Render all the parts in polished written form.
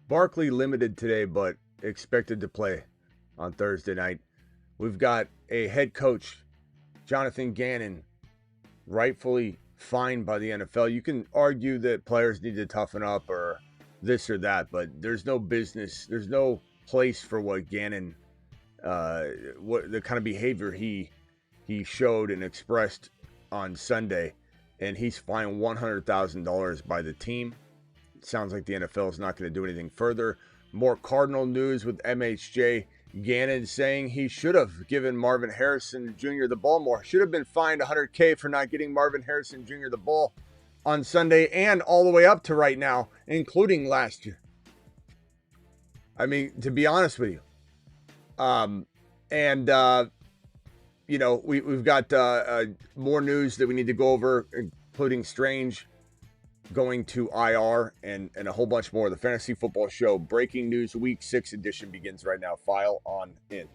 Barkley limited today, but expected to play on Thursday night. We've got a head coach, Jonathan Gannon, rightfully fined by the NFL. You can argue that players need to toughen up or this or that, but there's no business, there's no place for what Gannon, what the kind of behavior he showed and expressed on Sunday, and he's fined $100,000 by the team. It sounds like the NFL is not going to do anything further. More Cardinal news with MHJ. Gannon saying he should have given Marvin Harrison Jr. the ball more. Should have been fined $100K for not getting Marvin Harrison Jr. the ball on Sunday and all the way up to right now, including last year. I mean, to be honest with you. We've got more news that we need to go over, including Strange going to IR and a whole bunch more. The Fantasy Football Show Breaking News Week 6 edition begins right now. File on in.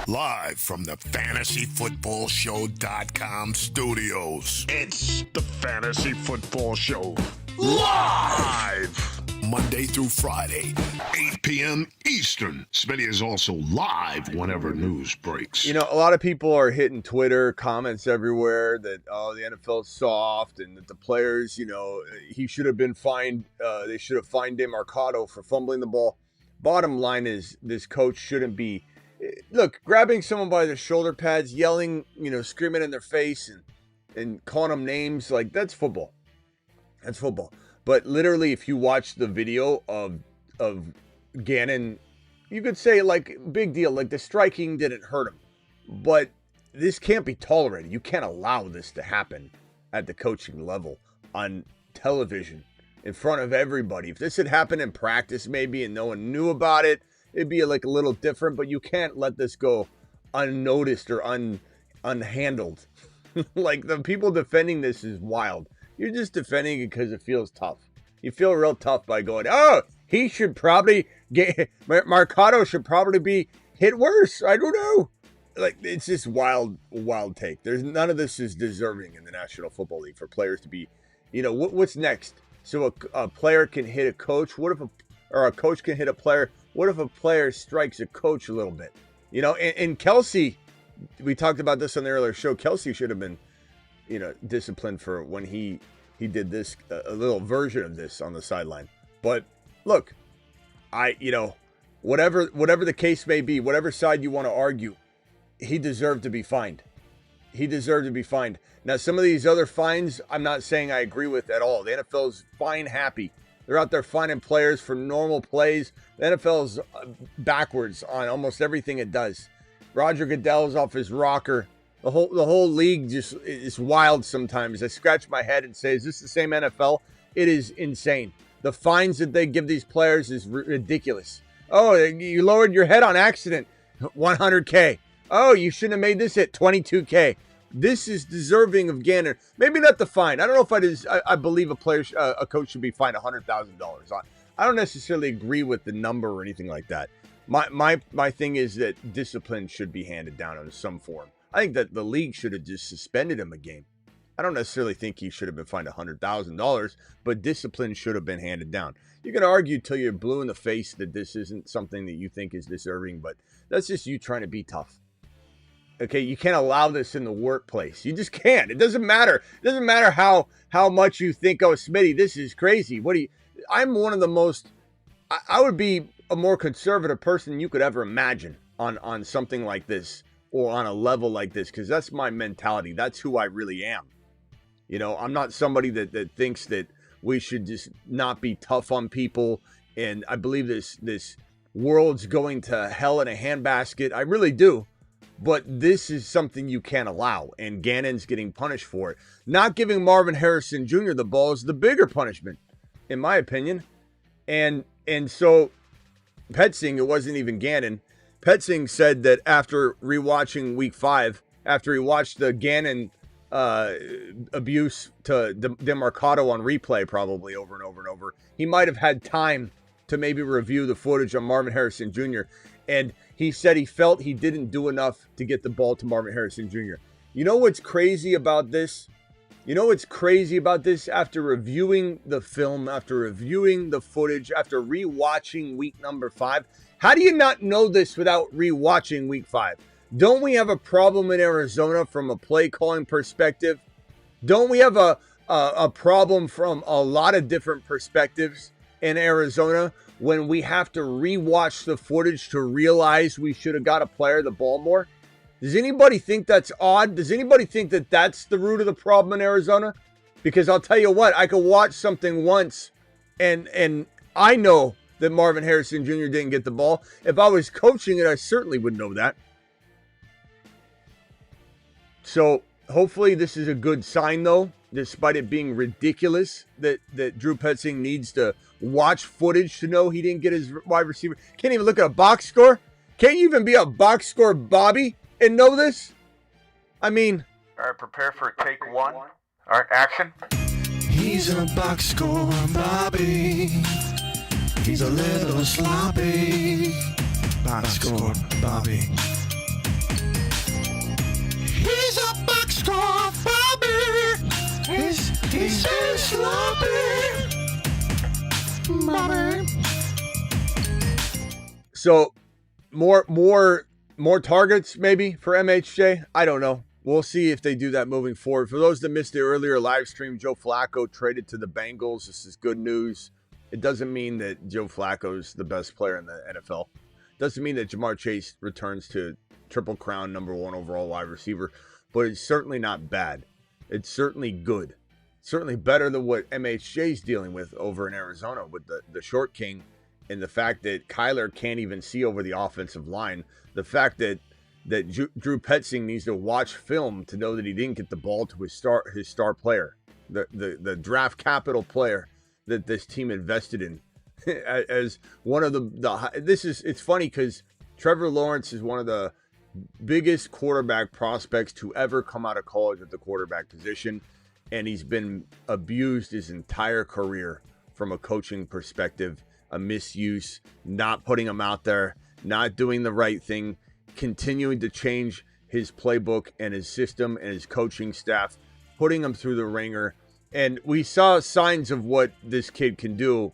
Live from the FantasyFootballShow.com studios. It's the Fantasy Football Show. Live! Monday through Friday, 8 p.m. Eastern. Smitty is also live whenever news breaks. You know, a lot of people are hitting Twitter, comments everywhere that, the NFL is soft and that the players, he should have been fined. They should have fined DeMarcado for fumbling the ball. Bottom line is this coach shouldn't be, grabbing someone by the shoulder pads, yelling, screaming in their face and calling them names. Like, that's football. That's football. But literally, if you watch the video of Gannon, you could say, like, big deal. Like, the striking didn't hurt him. But this can't be tolerated. You can't allow this to happen at the coaching level on television in front of everybody. If this had happened in practice maybe and no one knew about it, it'd be like a little different. But you can't let this go unnoticed or unhandled. Like, the people defending this is wild. You're just defending it because it feels tough. You feel real tough by going, he should probably get, Mercado should probably be hit worse. I don't know. Like, it's just wild take. There's none of this is deserving in the National Football League for players to be, what's next? So a player can hit a coach. What if a coach can hit a player? What if a player strikes a coach a little bit? And Kelsey, we talked about this on the earlier show. Kelsey should have been, disciplined for when he did this, a little version of this on the sideline. But look, whatever the case may be, whatever side you want to argue, he deserved to be fined. He deserved to be fined. Now, some of these other fines, I'm not saying I agree with at all. The NFL's fine happy. They're out there fining players for normal plays. The NFL's backwards on almost everything it does. Roger Goodell's off his rocker. The whole league just is wild sometimes. I scratch my head and say, is this the same NFL? It is insane. The fines that they give these players is ridiculous. Oh, you lowered your head on accident, $100K. Oh, you shouldn't have made this hit, $22K. This is deserving of Gannon. Maybe not the fine. I don't know if I believe a coach should be fined $100,000. I don't necessarily agree with the number or anything like that. My thing is that discipline should be handed down in some form. I think that the league should have just suspended him a game. I don't necessarily think he should have been fined $100,000, but discipline should have been handed down. You can argue till you're blue in the face that this isn't something that you think is deserving, but that's just you trying to be tough. Okay, you can't allow this in the workplace. You just can't. It doesn't matter. It doesn't matter how much you think, Smitty, this is crazy. I'm one of the most, I would be a more conservative person you could ever imagine on something like this. Or on a level like this, because that's my mentality. That's who I really am. I'm not somebody that thinks that we should just not be tough on people. And I believe this world's going to hell in a handbasket. I really do. But this is something you can't allow. And Gannon's getting punished for it. Not giving Marvin Harrison Jr. the ball is the bigger punishment, in my opinion. And so, Petzing, it wasn't even Gannon. Petzing said that after rewatching Week 5, after he watched the Gannon abuse to DeMarcado on replay probably over and over and over, he might have had time to maybe review the footage on Marvin Harrison Jr. And he said he felt he didn't do enough to get the ball to Marvin Harrison Jr. You know what's crazy about this? You know what's crazy about this? After reviewing the film, after reviewing the footage, after rewatching week number 5, how do you not know this without rewatching week 5? Don't we have a problem in Arizona from a play calling perspective? Don't we have a problem from a lot of different perspectives in Arizona when we have to rewatch the footage to realize we should have got a player the ball more? Does anybody think that's odd? Does anybody think that that's the root of the problem in Arizona? Because I'll tell you what, I could watch something once and I know that Marvin Harrison Jr. didn't get the ball. If I was coaching it, I certainly would know that. So hopefully this is a good sign, though, despite it being ridiculous that Drew Petzing needs to watch footage to know he didn't get his wide receiver. Can't even look at a box score. Can't you even be a box score Bobby and know this? I mean... All right, prepare for take 1. All right, action. He's a box score Bobby. He's a little sloppy. Box score Bobby. He's a box score Bobby. He's so sloppy. Bobby. So, more targets maybe for MHJ? I don't know. We'll see if they do that moving forward. For those that missed the earlier live stream, Joe Flacco traded to the Bengals. This is good news. It doesn't mean that Joe Flacco's the best player in the NFL. It doesn't mean that Jamar Chase returns to Triple Crown #1 overall wide receiver, but it's certainly not bad. It's certainly good. Certainly better than what MHJ's dealing with over in Arizona with the short king and the fact that Kyler can't even see over the offensive line. The fact that Drew Petzing needs to watch film to know that he didn't get the ball to his star player, the draft capital player that this team invested in as one of it's funny because Trevor Lawrence is one of the biggest quarterback prospects to ever come out of college at the quarterback position, and he's been abused his entire career from a coaching perspective, a misuse, not putting him out there, not doing the right thing, continuing to change his playbook and his system and his coaching staff, putting him through the ringer. And we saw signs of what this kid can do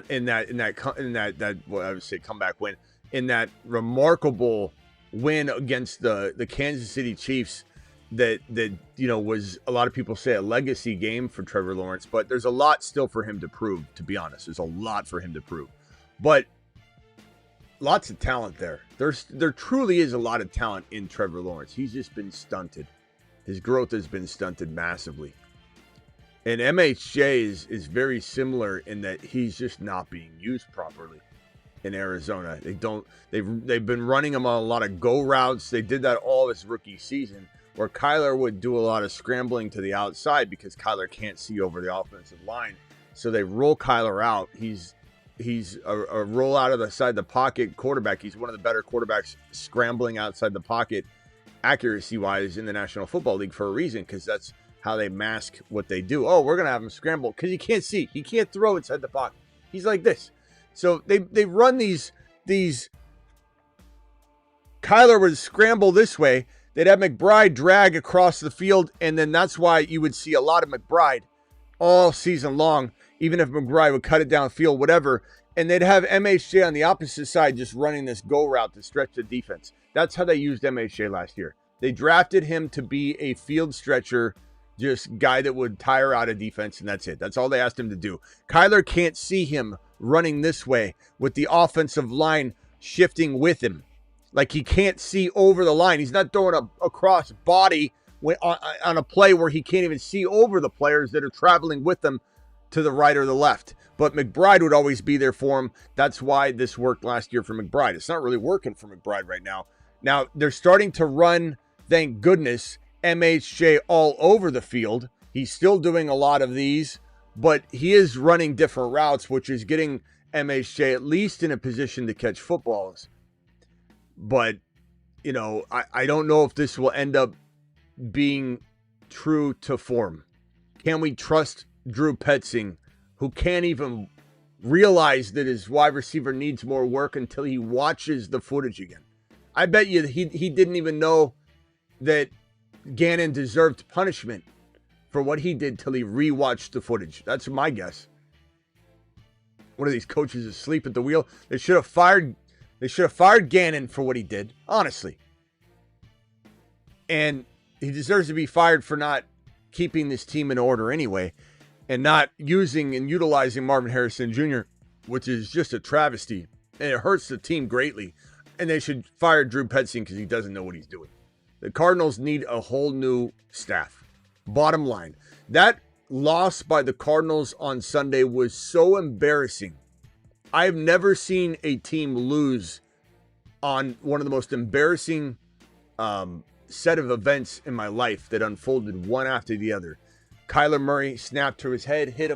in that what I would say comeback win, in that remarkable win against the Kansas City Chiefs that was, a lot of people say, a legacy game for Trevor Lawrence, but there's a lot still for him to prove, to be honest. There's a lot for him to prove. But lots of talent there. There truly is a lot of talent in Trevor Lawrence. He's just been stunted. His growth has been stunted massively. And MHJ is very similar in that he's just not being used properly in Arizona. They've been running him on a lot of go routes. They did that all this rookie season, where Kyler would do a lot of scrambling to the outside because Kyler can't see over the offensive line. So they roll Kyler out. He's a roll out of the side of the pocket quarterback. He's one of the better quarterbacks scrambling outside the pocket accuracy-wise in the National Football League for a reason, because that's how they mask what they do. Oh, we're going to have him scramble because he can't see. He can't throw inside the pocket. He's like this. So they run these Kyler would scramble this way. They'd have McBride drag across the field, and then that's why you would see a lot of McBride all season long, even if McBride would cut it downfield, whatever. And they'd have MHJ on the opposite side just running this go route to stretch the defense. That's how they used MHJ last year. They drafted him to be a field stretcher, just guy that would tire out a defense, and that's it. That's all they asked him to do. Kyler can't see him running this way with the offensive line shifting with him. Like, he can't see over the line. He's not throwing a cross body on a play where he can't even see over the players that are traveling with him to the right or the left. But McBride would always be there for him. That's why this worked last year for McBride. It's not really working for McBride right now. Now, they're starting to run, thank goodness, MHJ all over the field. He's still doing a lot of these, but he is running different routes, which is getting MHJ at least in a position to catch footballs. But, I don't know if this will end up being true to form. Can we trust Drew Petzing, who can't even realize that his wide receiver needs more work until he watches the footage again? I bet you he didn't even know that Gannon deserved punishment for what he did till he rewatched the footage. That's my guess. One of these coaches asleep at the wheel. They should have fired Gannon for what he did, honestly. And he deserves to be fired for not keeping this team in order anyway, and not using and utilizing Marvin Harrison Jr., which is just a travesty. And it hurts the team greatly. And they should fire Drew Petzing because he doesn't know what he's doing. The Cardinals need a whole new staff. Bottom line, that loss by the Cardinals on Sunday was so embarrassing. I've never seen a team lose on one of the most embarrassing set of events in my life that unfolded one after the other. Kyler Murray snapped to his head, hit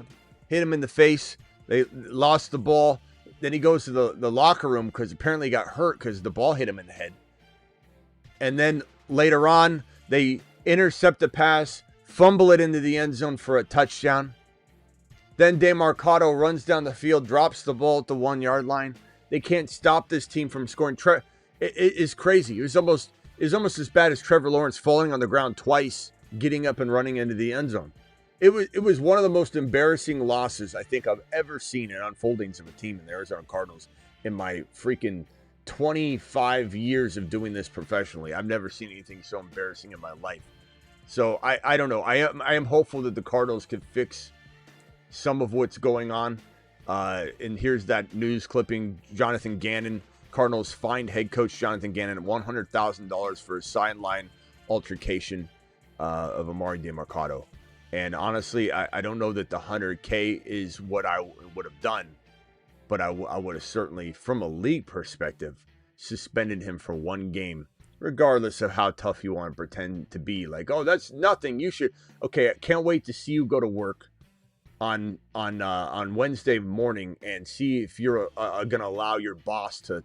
him in the face. They lost the ball. Then he goes to the locker room because apparently he got hurt because the ball hit him in the head. And then later on, they intercept the pass, fumble it into the end zone for a touchdown. Then DeMarcado runs down the field, drops the ball at the 1 yard line. They can't stop this team from scoring. It is crazy. It was almost as bad as Trevor Lawrence falling on the ground twice, getting up and running into the end zone. It was one of the most embarrassing losses I think I've ever seen in unfoldings of a team in the Arizona Cardinals in my freaking 25 years of doing this professionally. I've never seen anything so embarrassing in my life. So I don't know. I am hopeful that the Cardinals can fix some of what's going on. And here's that news clipping. Jonathan Gannon, Cardinals fined head coach Jonathan Gannon $100,000 for a sideline altercation of Amari DeMarcado. And honestly, I don't know that the $100K is what I would have done, but I would have certainly, from a league perspective, suspended him for one game, regardless of how tough you want to pretend to be. Like, oh, that's nothing. You should. Okay, I can't wait to see you go to work on Wednesday morning and see if you're going to allow your boss to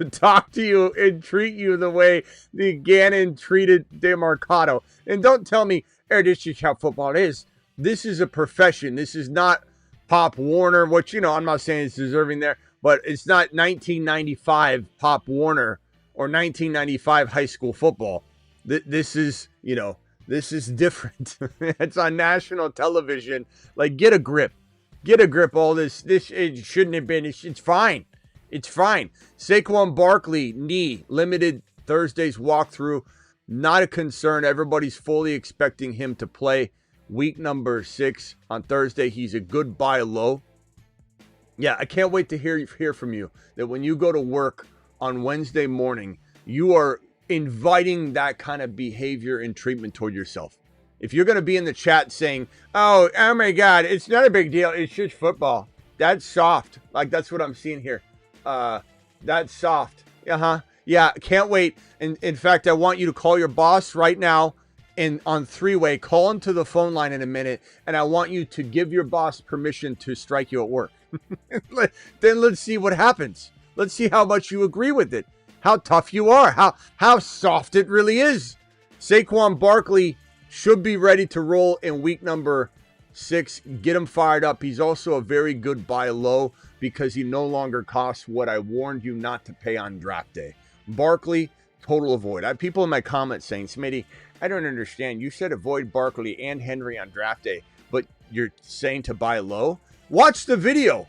talk to you and treat you the way the Gannon treated DeMarcado. And don't tell me, this is how football is. This is a profession. This is not Pop Warner, which, I'm not saying it's deserving there, but it's not 1995 Pop Warner or 1995 high school football. This is, this is different. It's on national television. Like, get a grip. Get a grip. All this it shouldn't have been. It's fine. It's fine. Saquon Barkley, knee, limited Thursday's walkthrough. Not a concern. Everybody's fully expecting him to play week number 6 on Thursday. He's a good buy low. Yeah, I can't wait to hear from you that when you go to work on Wednesday morning, you are inviting that kind of behavior and treatment toward yourself. If you're going to be in the chat saying, oh my God, it's not a big deal. It's just football. That's soft. Like, that's what I'm seeing here. That's soft. Yeah, can't wait. And in fact, I want you to call your boss right now and on 3-way. Call him to the phone line in a minute, and I want you to give your boss permission to strike you at work. Then let's see what happens. Let's see how much you agree with it, how tough you are, how soft it really is. Saquon Barkley should be ready to roll in week number 6. Get him fired up. He's also a very good buy low because he no longer costs what I warned you not to pay on draft day. Barkley, total avoid. I have people in my comments saying, Smitty, I don't understand. You said avoid Barkley and Henry on draft day, but you're saying to buy low? Watch the video.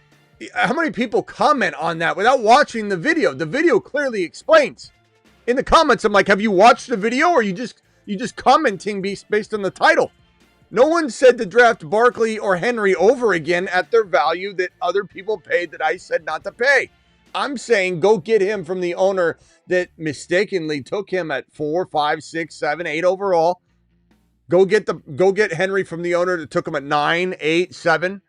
How many people comment on that without watching the video? The video clearly explains. In the comments, I'm like, have you watched the video, or are you just commenting based on the title? No one said to draft Barkley or Henry over again at their value that other people paid that I said not to pay. I'm saying go get him from the owner that mistakenly took him at 4, 5, 6, 7, 8 overall. Go get Henry from the owner that took him at 9, 8, 7.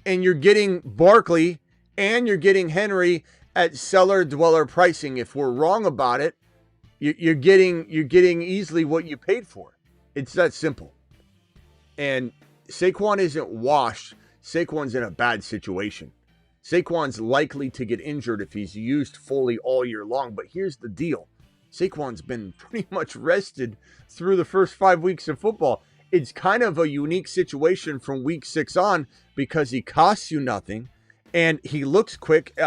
And you're getting Barkley and you're getting Henry at seller dweller pricing. If we're wrong about it, you're getting easily what you paid for. It's that simple. And Saquon isn't washed. Saquon's in a bad situation. Saquon's likely to get injured if he's used fully all year long. But here's the deal. Saquon's been pretty much rested through the first 5 weeks of football. It's kind of a unique situation from week 6 on because he costs you nothing and he looks quick.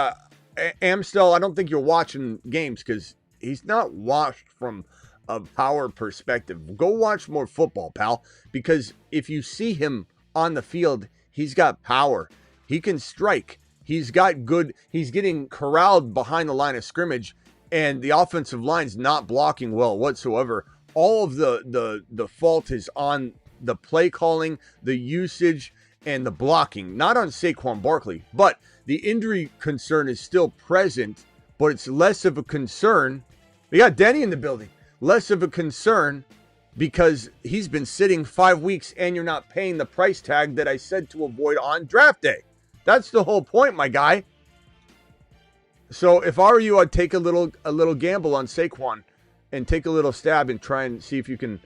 Amstel, I don't think you're watching games because he's not washed from a power perspective. Go watch more football, pal, because if you see him on the field, he's got power. He can strike. He's getting corralled behind the line of scrimmage, and the offensive line's not blocking well whatsoever. All of the fault is on the play calling, the usage, and the blocking, not on Saquon Barkley. But the injury concern is still present, but it's less of a concern. We got Denny in the building. Less of a concern because he's been sitting 5 weeks and you're not paying the price tag that I said to avoid on draft day. That's the whole point, my guy. So if I were you, I'd take a little gamble on Saquon and take a little stab and try and see if you can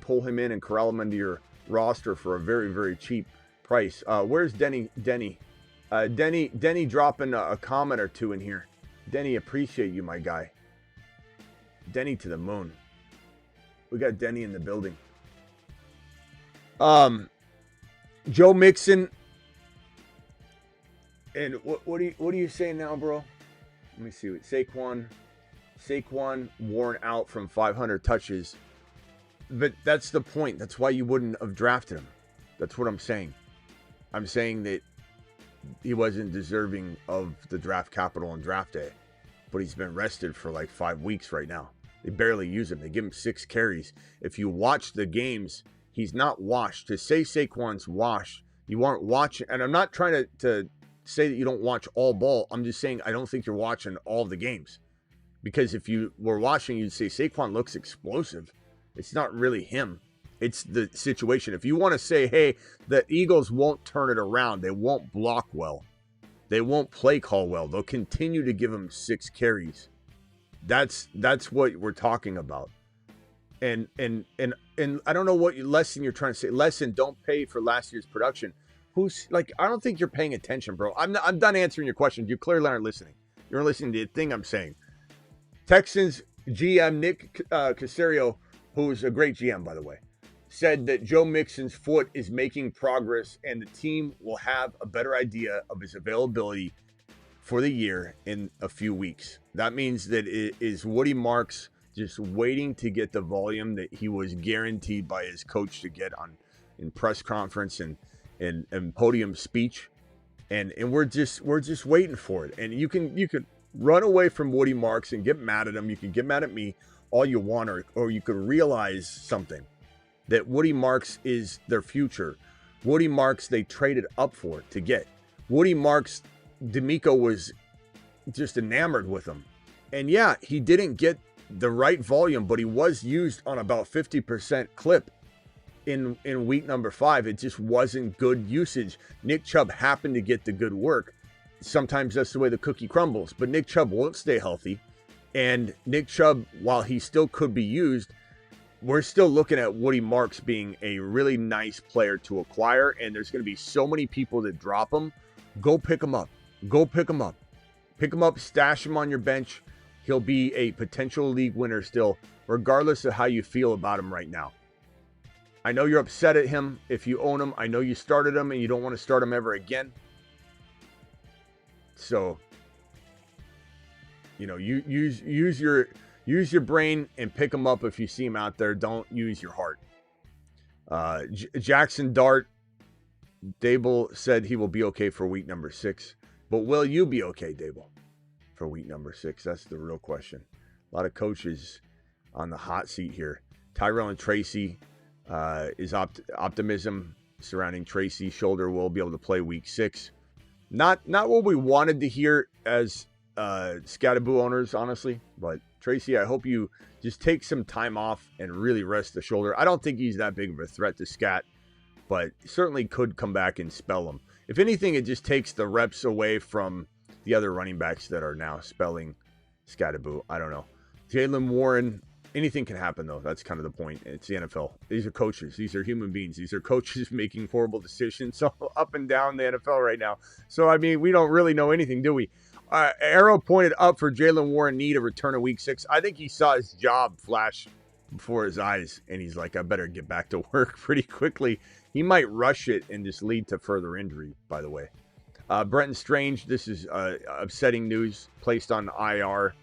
pull him in and corral him into your roster for a very, very cheap price. Where's Denny? Denny dropping a comment or two in here. Denny, appreciate you, my guy. Denny to the moon. We got Denny in the building. Joe Mixon. And what are you saying now, bro? Let me see. Saquon worn out from 500 touches. But that's the point. That's why you wouldn't have drafted him. That's what I'm saying. I'm saying that he wasn't deserving of the draft capital on draft day. But he's been rested for like 5 weeks right now. They barely use him. They give him 6 carries. If you watch the games, he's not washed. To say Saquon's washed, you aren't watching. And I'm not trying to say that you don't watch all ball. I'm just saying I don't think you're watching all the games. Because if you were watching, you'd say Saquon looks explosive. It's not really him. It's the situation. If you want to say, hey, the Eagles won't turn it around. They won't block well. They won't play call well. They'll continue to give him 6 carries. That's what we're talking about. And I don't know what lesson you're trying to say. Lesson, don't pay for last year's production. I don't think you're paying attention, bro. I'm done answering your question. You clearly aren't listening. You're listening to the thing I'm saying. Texans GM Nick Caserio, who's a great GM, by the way, said that Joe Mixon's foot is making progress and the team will have a better idea of his availability for the year in a few weeks. That means that it is Woody Marks just waiting to get the volume that he was guaranteed by his coach to get in press conference and podium speech. And we're just waiting for it. And you can run away from Woody Marks and get mad at him. You can get mad at me all you want, or you could realize something, that Woody Marks is their future. Woody Marks, they traded up for it to get. Woody Marks, D'Amico was just enamored with him. And yeah, he didn't get the right volume, but he was used on about 50% clip in week number 5. It just wasn't good usage. Nick Chubb happened to get the good work. Sometimes that's the way the cookie crumbles, but Nick Chubb won't stay healthy. And Nick Chubb, while he still could be used, we're still looking at Woody Marks being a really nice player to acquire. And there's going to be so many people that drop him. Go pick him up. Go pick him up. Pick him up, stash him on your bench. He'll be a potential league winner still, regardless of how you feel about him right now. I know you're upset at him if you own him. I know you started him and you don't want to start him ever again. So, you use your brain and pick him up if you see him out there. Don't use your heart. Jackson Dart, Dable said he will be okay for week number 6. But will you be okay, Dable, for week number 6? That's the real question. A lot of coaches on the hot seat here. Tyrell and Tracy is optimism surrounding Tracy. Shoulder will be able to play week 6. Not what we wanted to hear as Scatterboo owners, honestly. But Tracy, I hope you just take some time off and really rest the shoulder. I don't think he's that big of a threat to Scat, but certainly could come back and spell him. If anything, it just takes the reps away from the other running backs that are now spelling Scatterboo. I don't know. Jalen Warren, anything can happen, though. That's kind of the point. It's the NFL. These are coaches. These are human beings. These are coaches making horrible decisions up and down the NFL right now. So, I mean, we don't really know anything, do we? Arrow pointed up for Jalen Warren need a return of week 6. I think he saw his job flash before his eyes, and he's like, I better get back to work pretty quickly. He might rush it and just lead to further injury, by the way. Brenton Strange, this is upsetting news, placed on IR.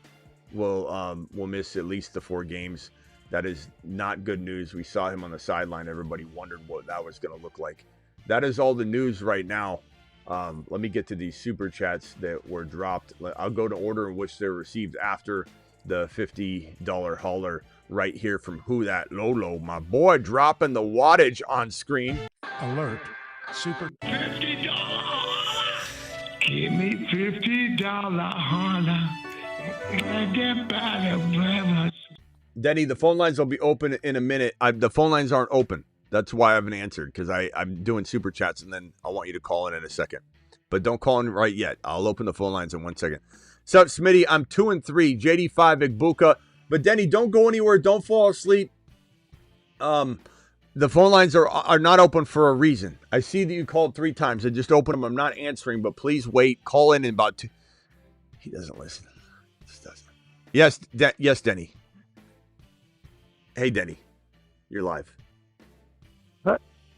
Will miss at least the 4 games. That is not good news. We saw him on the sideline. Everybody wondered what that was going to look like. That is all the news right now. Let me get to these super chats that were dropped. I'll go to order in which they're received after the $50 hauler right here from Who That Lolo. My boy dropping the wattage on screen. Alert. Super. $50. Give me $50 holler. I get by the brothers. Denny, the phone lines will be open in a minute. The phone lines aren't open. That's why I haven't answered, because I'm doing super chats, and then I want you to call in a second. But don't call in right yet. I'll open the phone lines in 1 second. Sup, Smitty? I'm 2-3. JD5 Igbuka. But Denny, don't go anywhere. Don't fall asleep. The phone lines are not open for a reason. I see that you called 3 times. I just opened them. I'm not answering, but please wait. Call in about 2. He doesn't listen. Just doesn't. Yes, yes, Denny. Hey, Denny. You're live. Yeah,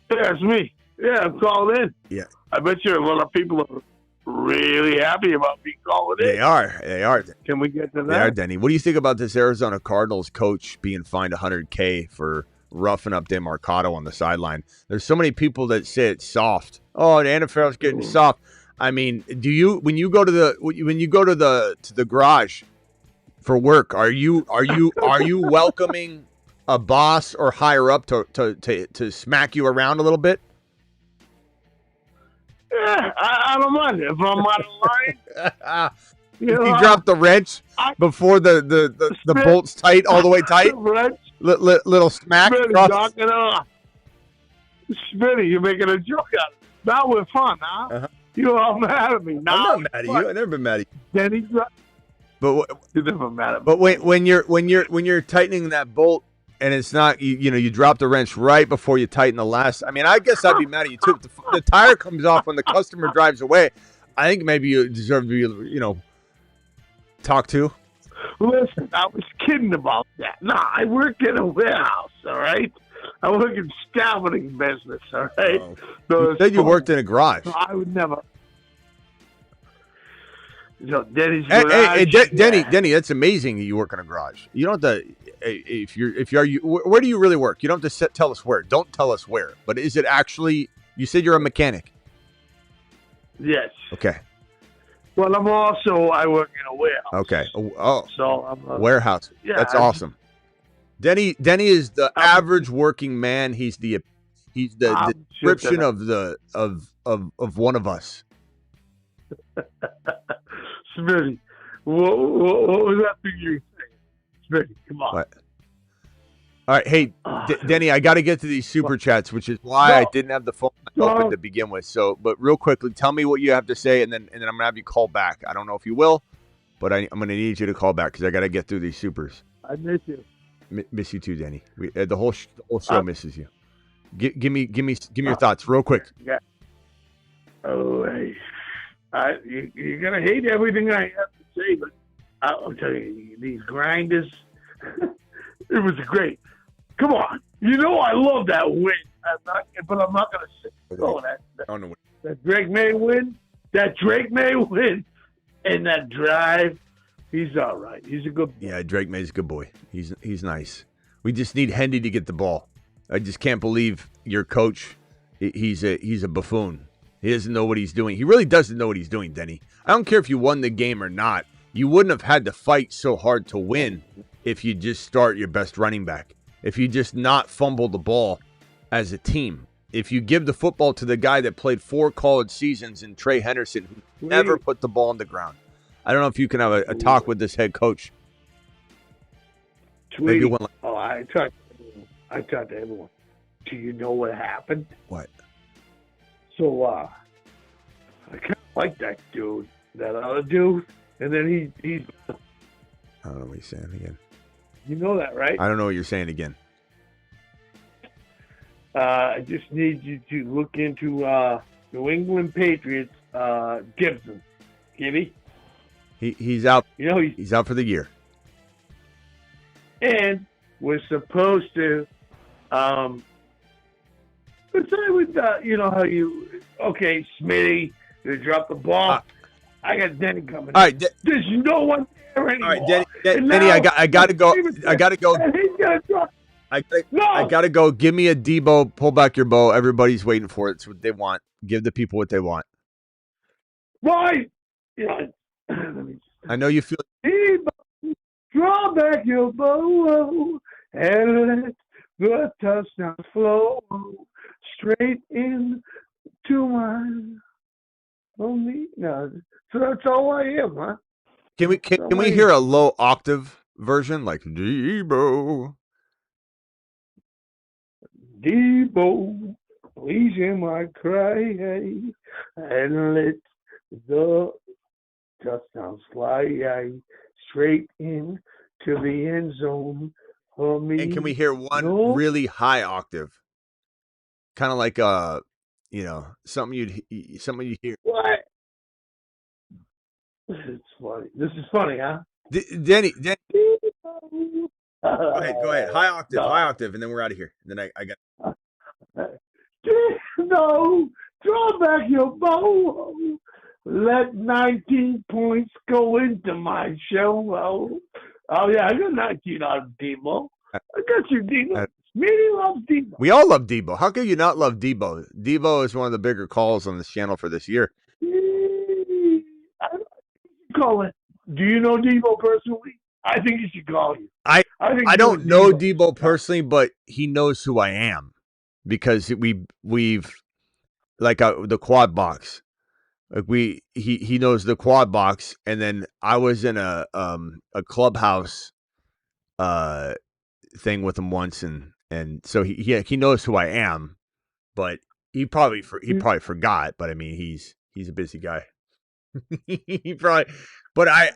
it's me. Yeah, I'm called in. Yeah. I bet you a lot of people are really happy about me calling in. They are. Can we get to that? They are, Denny. What do you think about this Arizona Cardinals coach being fined $100K for roughing up DeMarcado on the sideline? There's so many people that say it's soft. Oh, the NFL's getting soft. I mean, when you go to the garage for work, are you welcoming a boss or higher up to smack you around a little bit? Yeah, I don't mind if I'm out of line. You drop the wrench before the bolt's tight, all the way tight. Little smack. Smitty, knocking off. Smitty, you're making a joke out of it. Now we're fun, huh? Uh-huh. You're all mad at me. Now I'm not mad at you. I've never been mad at you. Denny, but you're never mad at me. But when you're tightening that bolt and it's not you drop the wrench right before you tighten the last. I mean, I guess I'd be mad at you too. If the tire comes off when the customer drives away, I think maybe you deserve to be talked to. Listen, I was kidding about that. No, I work in a warehouse, all right? I work in scavenging business, all right? Oh. You said you worked in a garage. So I would never. Denny's Hey, garage. Denny, that's amazing that you work in a garage. You don't have to. If you where do you really work? You don't have to tell us where. Don't tell us where. But is it actually? You said you're a mechanic. Yes. Okay. Well, I work in a warehouse. Okay. Oh. So I'm a warehouse. Yeah, That's awesome. Denny is the average working man. He's the description of one of us. Smitty, what was that thing you were saying? Smitty, come on. What? All right, hey, Denny, I got to get to these super chats, which is why I didn't have the phone open to begin with. So, but real quickly, tell me what you have to say, and then I'm gonna have you call back. I don't know if you will, but I'm gonna need you to call back because I got to get through these supers. I miss you. Miss you too, Denny. The whole show misses you. Give me your thoughts real quick. Yeah. Oh, hey. You're gonna hate everything I have to say, but I'll tell you, these grinders. It was great. Come on, I love that win. But I'm not gonna say that Drake May win. That Drake May win, and that drive. He's all right. He's a good boy. Yeah, Drake May's a good boy. He's nice. We just need Hendy to get the ball. I just can't believe your coach. He's a buffoon. He doesn't know what he's doing. He really doesn't know what he's doing, Denny. I don't care if you won the game or not. You wouldn't have had to fight so hard to win if you just start your best running back. If you just not fumble the ball as a team. If you give the football to the guy that played 4 college seasons in Trey Henderson, who never put the ball on the ground. I don't know if you can have a talk with this head coach. Tweety. I talked to everyone. Do you know what happened? What? So, I kind of like that dude, that other dude, and then he's... I don't know what he's saying again. You know that, right? I don't know what you're saying again. I just need you to look into New England Patriots, Gibson. Gibby? He's out. He's out for the year. And we're supposed to... Let's say with how you... Okay, Smitty, you dropped the ball. I got Denny coming. All right. There's no one there there anymore. All right, And Denny, now I got to go. I got to go. and he's gonna try. I got to go. Give me a Debo. Pull back your bow. Everybody's waiting for it. It's what they want. Give the people what they want. Why? Yeah. Let me I know you feel. Debo, draw back your bow and let the touchdown flow straight into mine. Only no. So that's all I am, huh? Can we hear a low octave version like Debo? Debo, please hear my cry and let the touchdown fly straight in to the end zone for me. And can we hear one really high octave? Kind of like something you'd hear. What? This is funny, huh? Denny. Debo. Go ahead. High octave, and then we're out of here. And then I got. No, draw back your bow. Let 19 points go into my show. Oh, yeah, I got 19 on Debo. I got you, Debo. Smitty loves Debo. We all love Debo. How could you not love Debo? Debo is one of the bigger calls on this channel for this year. I call it. Do you know Debo personally? I think he should call you. I don't know Debo personally, but he knows who I am because we've like the quad box. Like he knows the quad box, and then I was in a clubhouse thing with him once, and so he knows who I am, but he probably forgot. But I mean, he's a busy guy. He probably, but I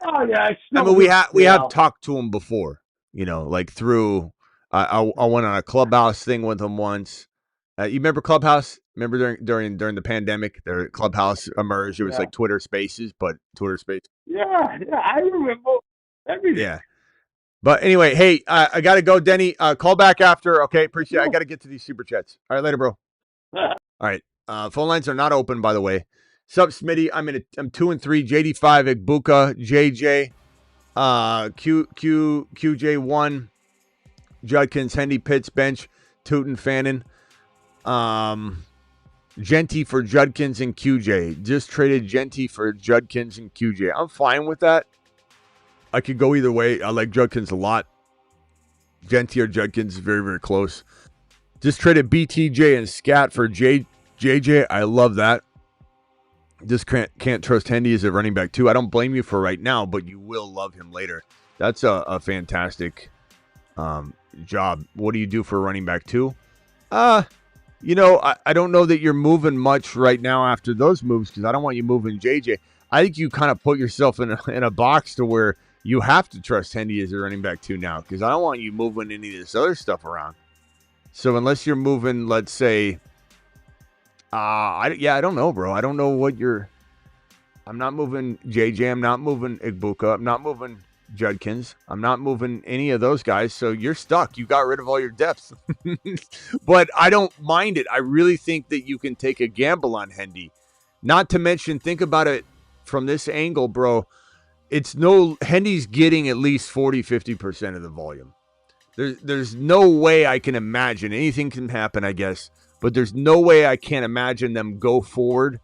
mean, we have talked to him before, like through. I went on a clubhouse thing with him once. You remember Clubhouse? Remember during the pandemic, their Clubhouse emerged. It was like Twitter Spaces, but Twitter Space. Yeah, I remember everything. Yeah. But anyway, hey, I got to go, Denny. Call back after. Okay, appreciate it. I got to get to these super chats. All right, later, bro. All right. Phone lines are not open, by the way. Sup, Smitty? I'm 2-3. JD5, Igbuka, JJ, QJ1, Judkins, Hendy, Pitts, Bench, Tootin, Fannin. Genty for Judkins and QJ. Just traded Genty for Judkins and QJ. I'm fine with that. I could go either way. I like Judkins a lot. Genty or Judkins is very, very close. Just traded BTJ and Scat for JJ. I love that. Just can't trust Hendy as a running back too. I don't blame you for right now, but you will love him later. That's a fantastic job. What do you do for running back too? I don't know that you're moving much right now after those moves because I don't want you moving JJ. I think you kind of put yourself in a box to where you have to trust Hendy as a running back too now because I don't want you moving any of this other stuff around. So unless you're moving, let's say, I don't know, bro. I don't know what I'm not moving JJ. I'm not moving Igbuka. I'm not moving Judkins. I'm not moving any of those guys. So you're stuck. You got rid of all your depth. But I don't mind it. I really think that you can take a gamble on Hendy. Not to mention, think about it from this angle, bro. Hendy's getting at least 40-50% of the volume. There's no way I can imagine. Anything can happen, I guess. But there's no way I can't imagine them go forward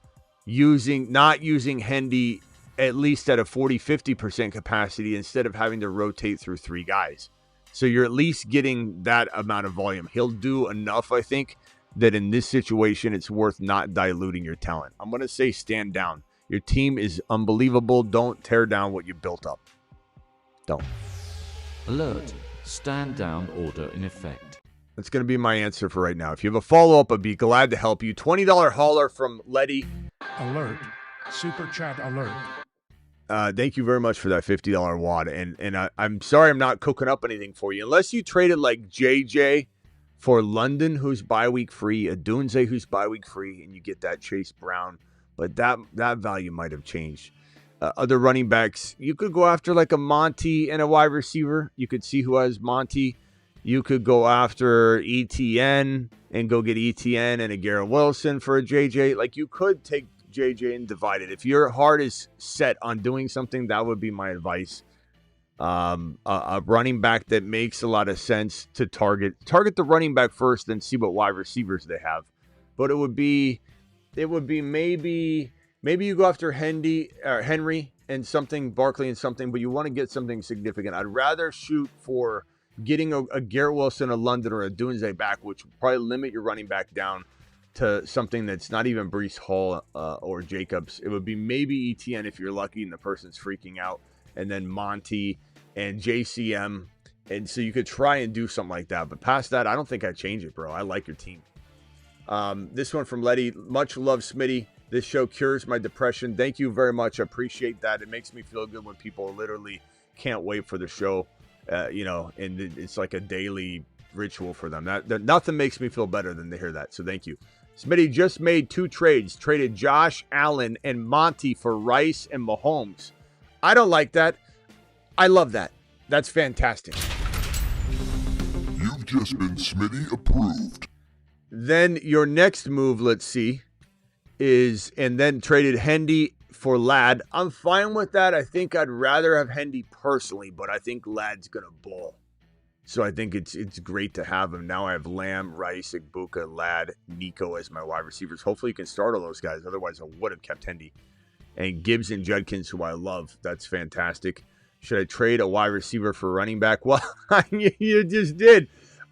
not using Hendy at least at a 40-50% capacity instead of having to rotate through three guys. So you're at least getting that amount of volume. He'll do enough, I think, that in this situation, it's worth not diluting your talent. I'm going to say stand down. Your team is unbelievable. Don't tear down what you built up. Don't. Alert. Stand down order in effect. That's going to be my answer for right now. If you have a follow-up, I'd be glad to help you. $20 hauler from Letty. Alert. Super chat alert. Thank you very much for that $50 wad. And I'm sorry I'm not cooking up anything for you. Unless you traded like JJ for London, who's bye-week free, a Dunze, who's bye-week free, and you get that Chase Brown. But that value might have changed. Other running backs, you could go after like a Monty and a wide receiver. You could see who has Monty. You could go after ETN and go get ETN and a Garrett Wilson for a JJ. Like you could take JJ and divide it. If your heart is set on doing something, that would be my advice. A running back that makes a lot of sense to target the running back first, then see what wide receivers they have. But it would be maybe you go after Henry and something, Barkley and something, but you want to get something significant. I'd rather shoot for getting a Garrett Wilson, a London, or a Dunze back, which would probably limit your running back down to something that's not even Breece Hall or Jacobs. It would be maybe ETN if you're lucky and the person's freaking out, and then Monty and JCM. And so you could try and do something like that. But past that, I don't think I'd change it, bro. I like your team. This one from Letty. Much love, Smitty. This show cures my depression. Thank you very much. I appreciate that. It makes me feel good when people literally can't wait for the show, and it's like a daily ritual for them. That nothing makes me feel better than to hear that. So thank you. Smitty just made 2 trades. Traded Josh Allen and Monty for Rice and Mahomes. I don't like that. I love that. That's fantastic. You've just been Smitty approved. Then your next move, let's see, and then traded Hendy for Ladd. I'm fine with that. I think I'd rather have Hendy personally, but I think Ladd's going to ball. So I think it's great to have him. Now I have Lamb, Rice, Igbuka, Ladd, Nico as my wide receivers. Hopefully you can start all those guys. Otherwise I would have kept Hendy. And Gibbs and Judkins, who I love. That's fantastic. Should I trade a wide receiver for running back? Well, you just did.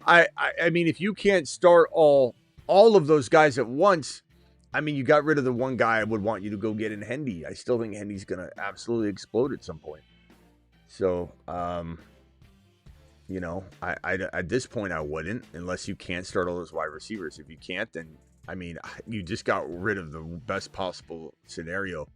I mean, if you can't start all of those guys at once, I mean, you got rid of the one guy I would want you to go get in Hendy. I still think Hendy's going to absolutely explode at some point. So, at this point, I wouldn't, unless you can't start all those wide receivers. If you can't, then, I mean, you just got rid of the best possible scenario,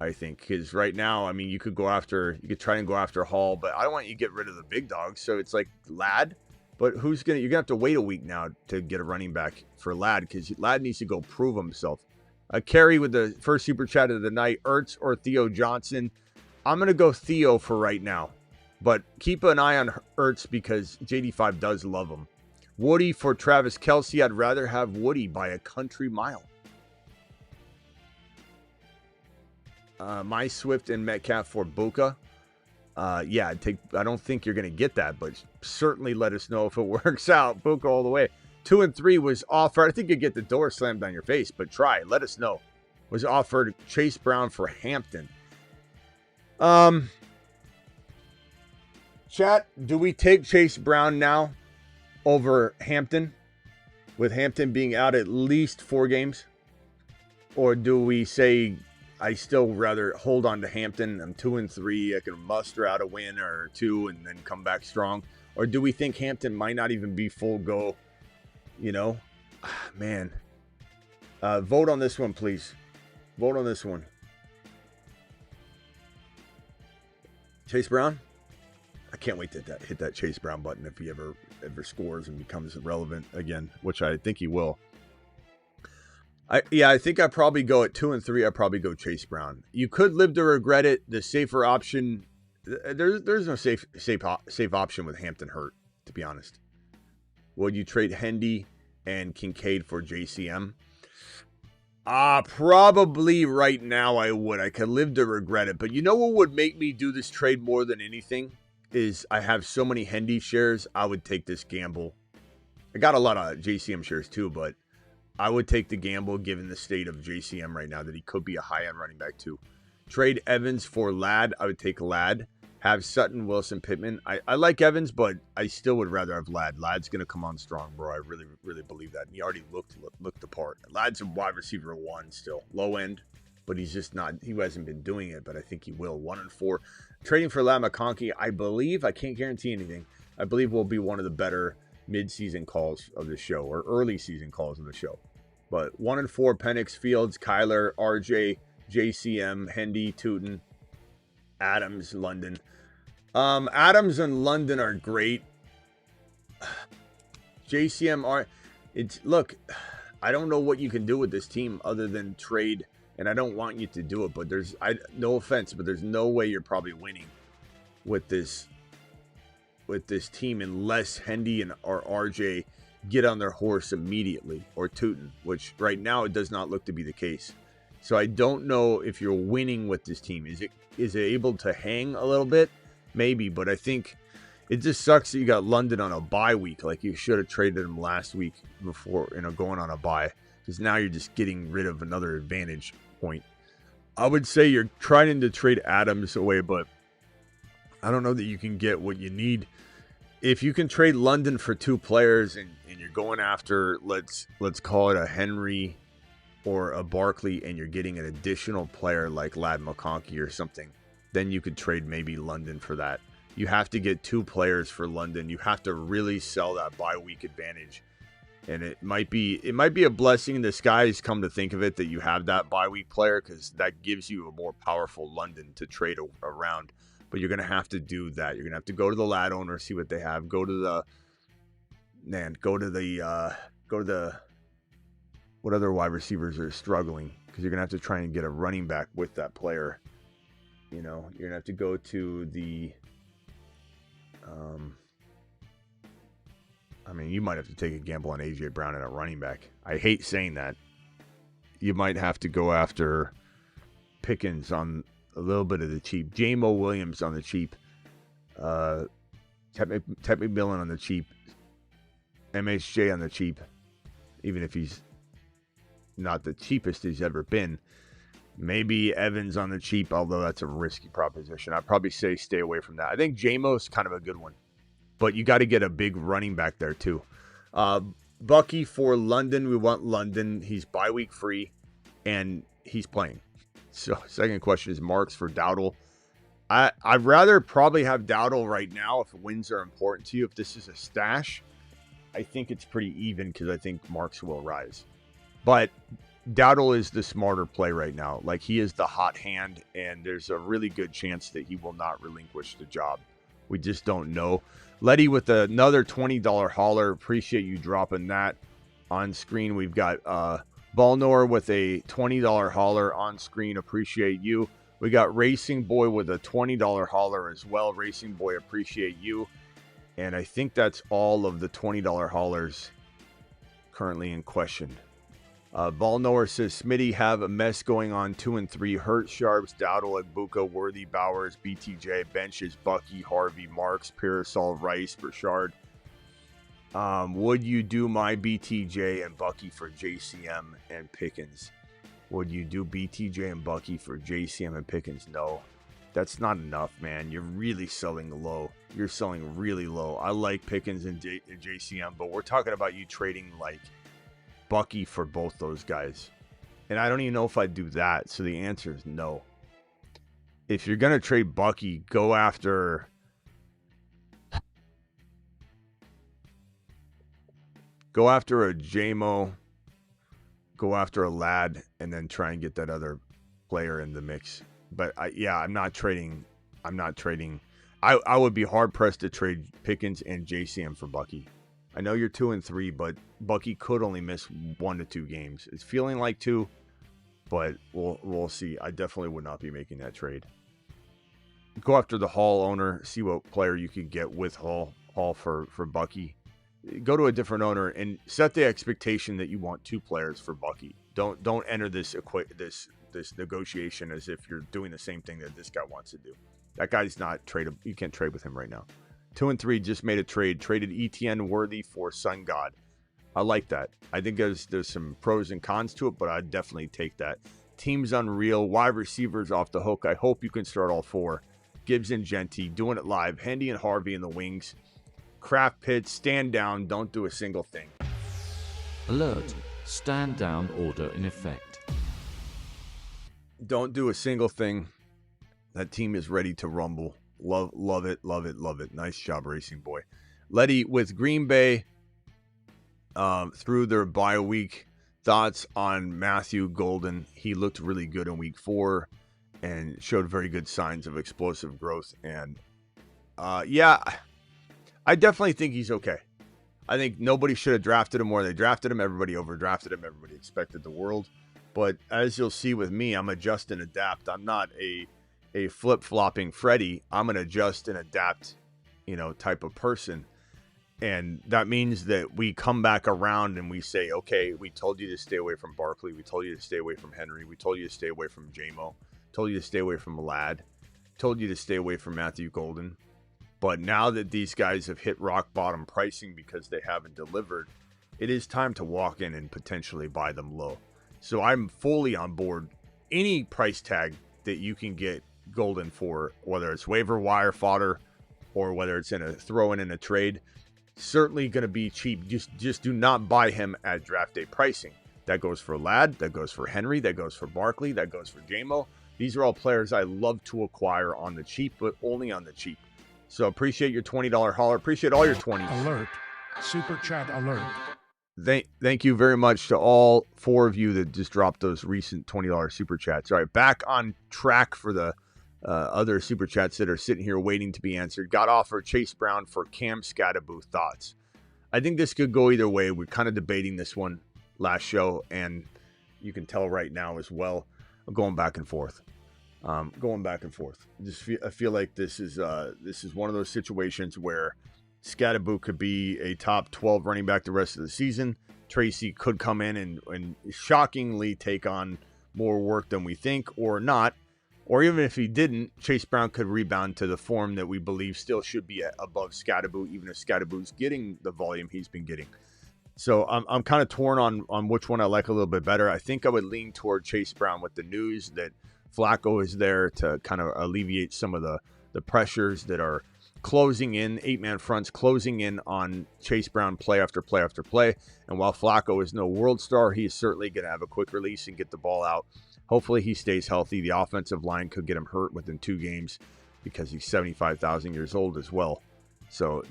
I think. Because right now, I mean, you could try and go after Hall, but I don't want you to get rid of the big dogs. So it's like Ladd. But you're going to have to wait a week now to get a running back for Ladd, because Ladd needs to go prove himself. Carrie with the first super chat of the night, Ertz or Theo Johnson. I'm going to go Theo for right now, but keep an eye on Ertz because JD5 does love him. Woody for Travis Kelce. I'd rather have Woody by a country mile. My Swift and Metcalf for Buka. I don't think you're going to get that, but certainly let us know if it works out. Buka all the way. 2 and 3 was offered. I think you get the door slammed on your face, but try. Let us know. Was offered Chase Brown for Hampton. Chat, do we take Chase Brown now over Hampton, with Hampton being out at least 4 games? Or do we say, I still rather hold on to Hampton? I'm 2 and 3. I can muster out a win or 2 and then come back strong. Or do we think Hampton might not even be full go? Man. Vote on this one, please. Vote on this one. Chase Brown? I can't wait to hit that Chase Brown button if he ever scores and becomes relevant again, which I think he will. I think I'd probably go at 2 and 3. I'd probably go Chase Brown. You could live to regret it. The safer option, there's no safe option with Hampton hurt, to be honest. Would you trade Hendy and Kincaid for JCM? Probably right now I would. I could live to regret it. But you know what would make me do this trade more than anything? Is I have so many Hendy shares, I would take this gamble. I got a lot of JCM shares too, but I would take the gamble given the state of JCM right now that he could be a high-end running back too. Trade Evans for Ladd. I would take Ladd. Have Sutton, Wilson, Pittman. I like Evans, but I still would rather have Ladd. Ladd's going to come on strong, bro. I really, really believe that. And he already looked the part. Ladd's a wide receiver 1 still. Low end, but he's just not. He hasn't been doing it, but I think he will. 1 and 4. Trading for Ladd McConkey, I believe, I can't guarantee anything, I believe will be one of the better mid-season calls of the show, or early season calls of the show. But 1 and 4, Penix, Fields, Kyler, RJ, JCM, Hendy, Tootin, Adams, London. Adams and London are great. JCM look, I don't know what you can do with this team other than trade, and I don't want you to do it, but no offense, but there's no way you're probably winning with this team unless Hendy or RJ get on their horse immediately, or Tootin, which right now it does not look to be the case. So I don't know if you're winning with this team. Is it able to hang a little bit? maybe, but I think it just sucks that you got London on a bye week. Like, you should have traded him last week before, going on a bye, because now you're just getting rid of another advantage point. I would say you're trying to trade Adams away, but I don't know that you can get what you need. If you can trade London for 2 players and you're going after, let's call it a Henry or a Barkley, and you're getting an additional player like Ladd McConkey or something, then you could trade maybe London for that. You have to get 2 players for London. You have to really sell that bye week advantage. And it might be a blessing in disguise, come to think of it, that you have that bye week player, because that gives you a more powerful London to trade around. But you're going to have to do that. You're going to have to go to the Ladd owner, see what they have. Go to the what other wide receivers are struggling, because you're going to have to try and get a running back with that player. You're going to have to go to the you might have to take a gamble on A.J. Brown and a running back. I hate saying that. You might have to go after Pickens on a little bit of the cheap. J-Mo Williams on the cheap. Ted McMillan on the cheap. MHJ on the cheap. Even if he's not the cheapest he's ever been. Maybe Evans on the cheap, although that's a risky proposition. I'd probably say stay away from that. I think J-Mo's kind of a good one. But you got to get a big running back there too. Bucky for London. We want London. He's bye week free, and he's playing. So second question is Marks for Dowdle. I'd rather probably have Dowdle right now if wins are important to you. If this is a stash, I think it's pretty even, because I think Marks will rise. But Dowdle is the smarter play right now. Like, he is the hot hand, and there's a really good chance that he will not relinquish the job. We just don't know. Letty with another $20 hauler. Appreciate you dropping that on screen. We've got Balnor with a $20 hauler on screen. Appreciate you. We got Racing Boy with a $20 hauler as well. Racing Boy, appreciate you. And I think that's all of the $20 haulers currently in question. Balnor says, Smitty have a mess going on. 2 and 3. Hurt, Sharps, Dowdle, Agbuka, Worthy, Bowers, BTJ, Benches, Bucky, Harvey, Marks, Parasol, Rice, Burchard. Would you do my BTJ and Bucky for JCM and Pickens? Would you do BTJ and Bucky for JCM and Pickens? No. That's not enough, man. You're really selling low. You're selling really low. I like Pickens and JCM, but we're talking about you trading like Bucky for both those guys. And I don't even know if I'd do that. So the answer is no. If you're going to trade Bucky, go after a J-Mo, go after a Ladd, and then try and get that other player in the mix. But I'm not trading. I would be hard pressed to trade Pickens and JCM for Bucky. I know you're 2 and 3, but Bucky could only miss 1 to 2 games. It's feeling like 2, but we'll see. I definitely would not be making that trade. Go after the Hall owner, see what player you can get with Hall for Bucky. Go to a different owner and set the expectation that you want 2 players for Bucky. Don't enter this negotiation as if you're doing the same thing that this guy wants to do. That guy's not tradable. You can't trade with him right now. 2 and 3 just made a trade. Traded ETN Worthy for Sun God. I like that. I think there's some pros and cons to it, but I'd definitely take that. Team's unreal. Wide receivers off the hook. I hope you can start all 4. Gibbs and Genty doing it live. Hendy and Harvey in the wings. Kraft Pitts, stand down. Don't do a single thing. Alert. Stand down order in effect. Don't do a single thing. That team is ready to rumble. Love it. Nice job, Racing Boy. Letty with Green Bay through their bye week. Thoughts on Matthew Golden? He looked really good in week 4 and showed very good signs of explosive growth. And I definitely think he's okay. I think nobody should have drafted him where they drafted him. Everybody overdrafted him. Everybody expected the world. But as you'll see with me, I'm adjust and adapt. I'm not a flip-flopping Freddy. I'm an adjust and adapt, type of person. And that means that we come back around and we say, okay, we told you to stay away from Barkley. We told you to stay away from Henry. We told you to stay away from J-Mo. Told you to stay away from Ladd. told you to stay away from Matthew Golden. But now that these guys have hit rock bottom pricing because they haven't delivered, it is time to walk in and potentially buy them low. So I'm fully on board. Any price tag that you can get Golden for, whether it's waiver wire fodder or whether it's in a throw-in a trade, certainly going to be cheap. Just do not buy him at draft day pricing. That goes for Ladd, that goes for Henry, that goes for Barkley, that goes for JMO. These are all players I love to acquire on the cheap, but only on the cheap. So appreciate your $20 holler. Appreciate all your 20s. Alert. Super chat alert. Thank you very much to all 4 of you that just dropped those recent $20 super chats. All right, back on track for the other super chats that are sitting here waiting to be answered. Got offered Chase Brown for Cam Scatteraboo. Thoughts? I think this could go either way. We're kind of debating this one last show, and you can tell right now as well. I'm going back and forth. I feel like this is one of those situations where Scatteraboo could be a top 12 running back the rest of the season. Tracy could come in and shockingly take on more work than we think, or not. Or even if he didn't, Chase Brown could rebound to the form that we believe still should be above Scatteraboo, even if Scatterboo's getting the volume he's been getting. So I'm kind of torn on which one I like a little bit better. I think I would lean toward Chase Brown with the news that Flacco is there to kind of alleviate some of the pressures that are closing in, 8-man fronts closing in on Chase Brown play after play after play. And while Flacco is no world star, he is certainly going to have a quick release and get the ball out. Hopefully he stays healthy. The offensive line could get him hurt within 2 games because he's 75,000 years old as well. So,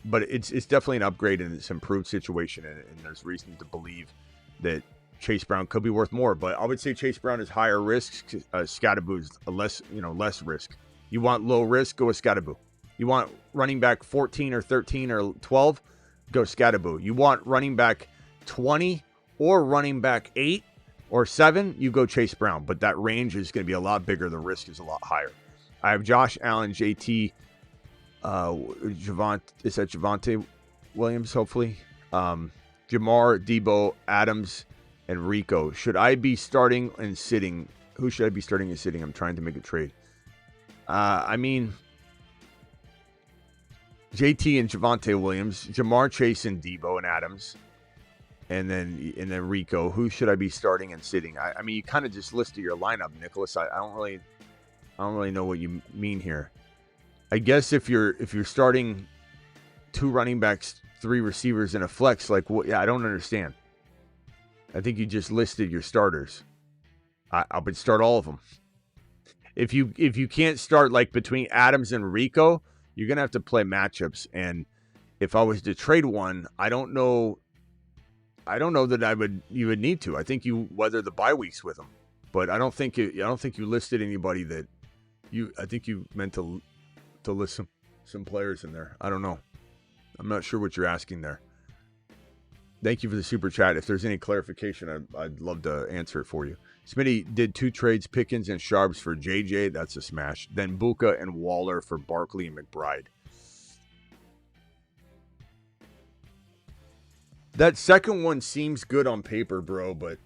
but it's definitely an upgrade and it's an improved situation, and there's reason to believe that Chase Brown could be worth more. But I would say Chase Brown is higher risk. Scatteraboo is less risk. You want low risk, go with Scatteraboo. You want running back 14 or 13 or 12, go Scatteraboo. You want running back 20 or running back 8 or 7, you go Chase Brown. But that range is going to be a lot bigger. The risk is a lot higher. I have Josh Allen, JT, Javonte Williams, hopefully. Jamar, Debo, Adams, and Rico. Should I be starting and sitting? Who should I be starting and sitting? I'm trying to make a trade. JT and Javonte Williams, Jamar Chase and Debo and Adams, and then Rico. Who should I be starting and sitting? I mean, you kind of just listed your lineup, Nicholas. I don't really know what you mean here. I guess if you're starting 2 running backs, 3 receivers, and a flex, I don't understand. I think you just listed your starters. I would start all of them. If you can't start between Adams and Rico, you're gonna have to play matchups. And if I was to trade one, I don't know that you would need to. I think you weather the bye weeks with them, but I don't think you listed anybody that I think you meant to list some players in there. I don't know. I'm not sure what you're asking there. Thank you for the super chat. If there's any clarification, I'd love to answer it for you. Smitty did 2 trades, Pickens and Sharps for JJ. That's a smash. Then Buka and Waller for Barkley and McBride. That second one seems good on paper, bro, but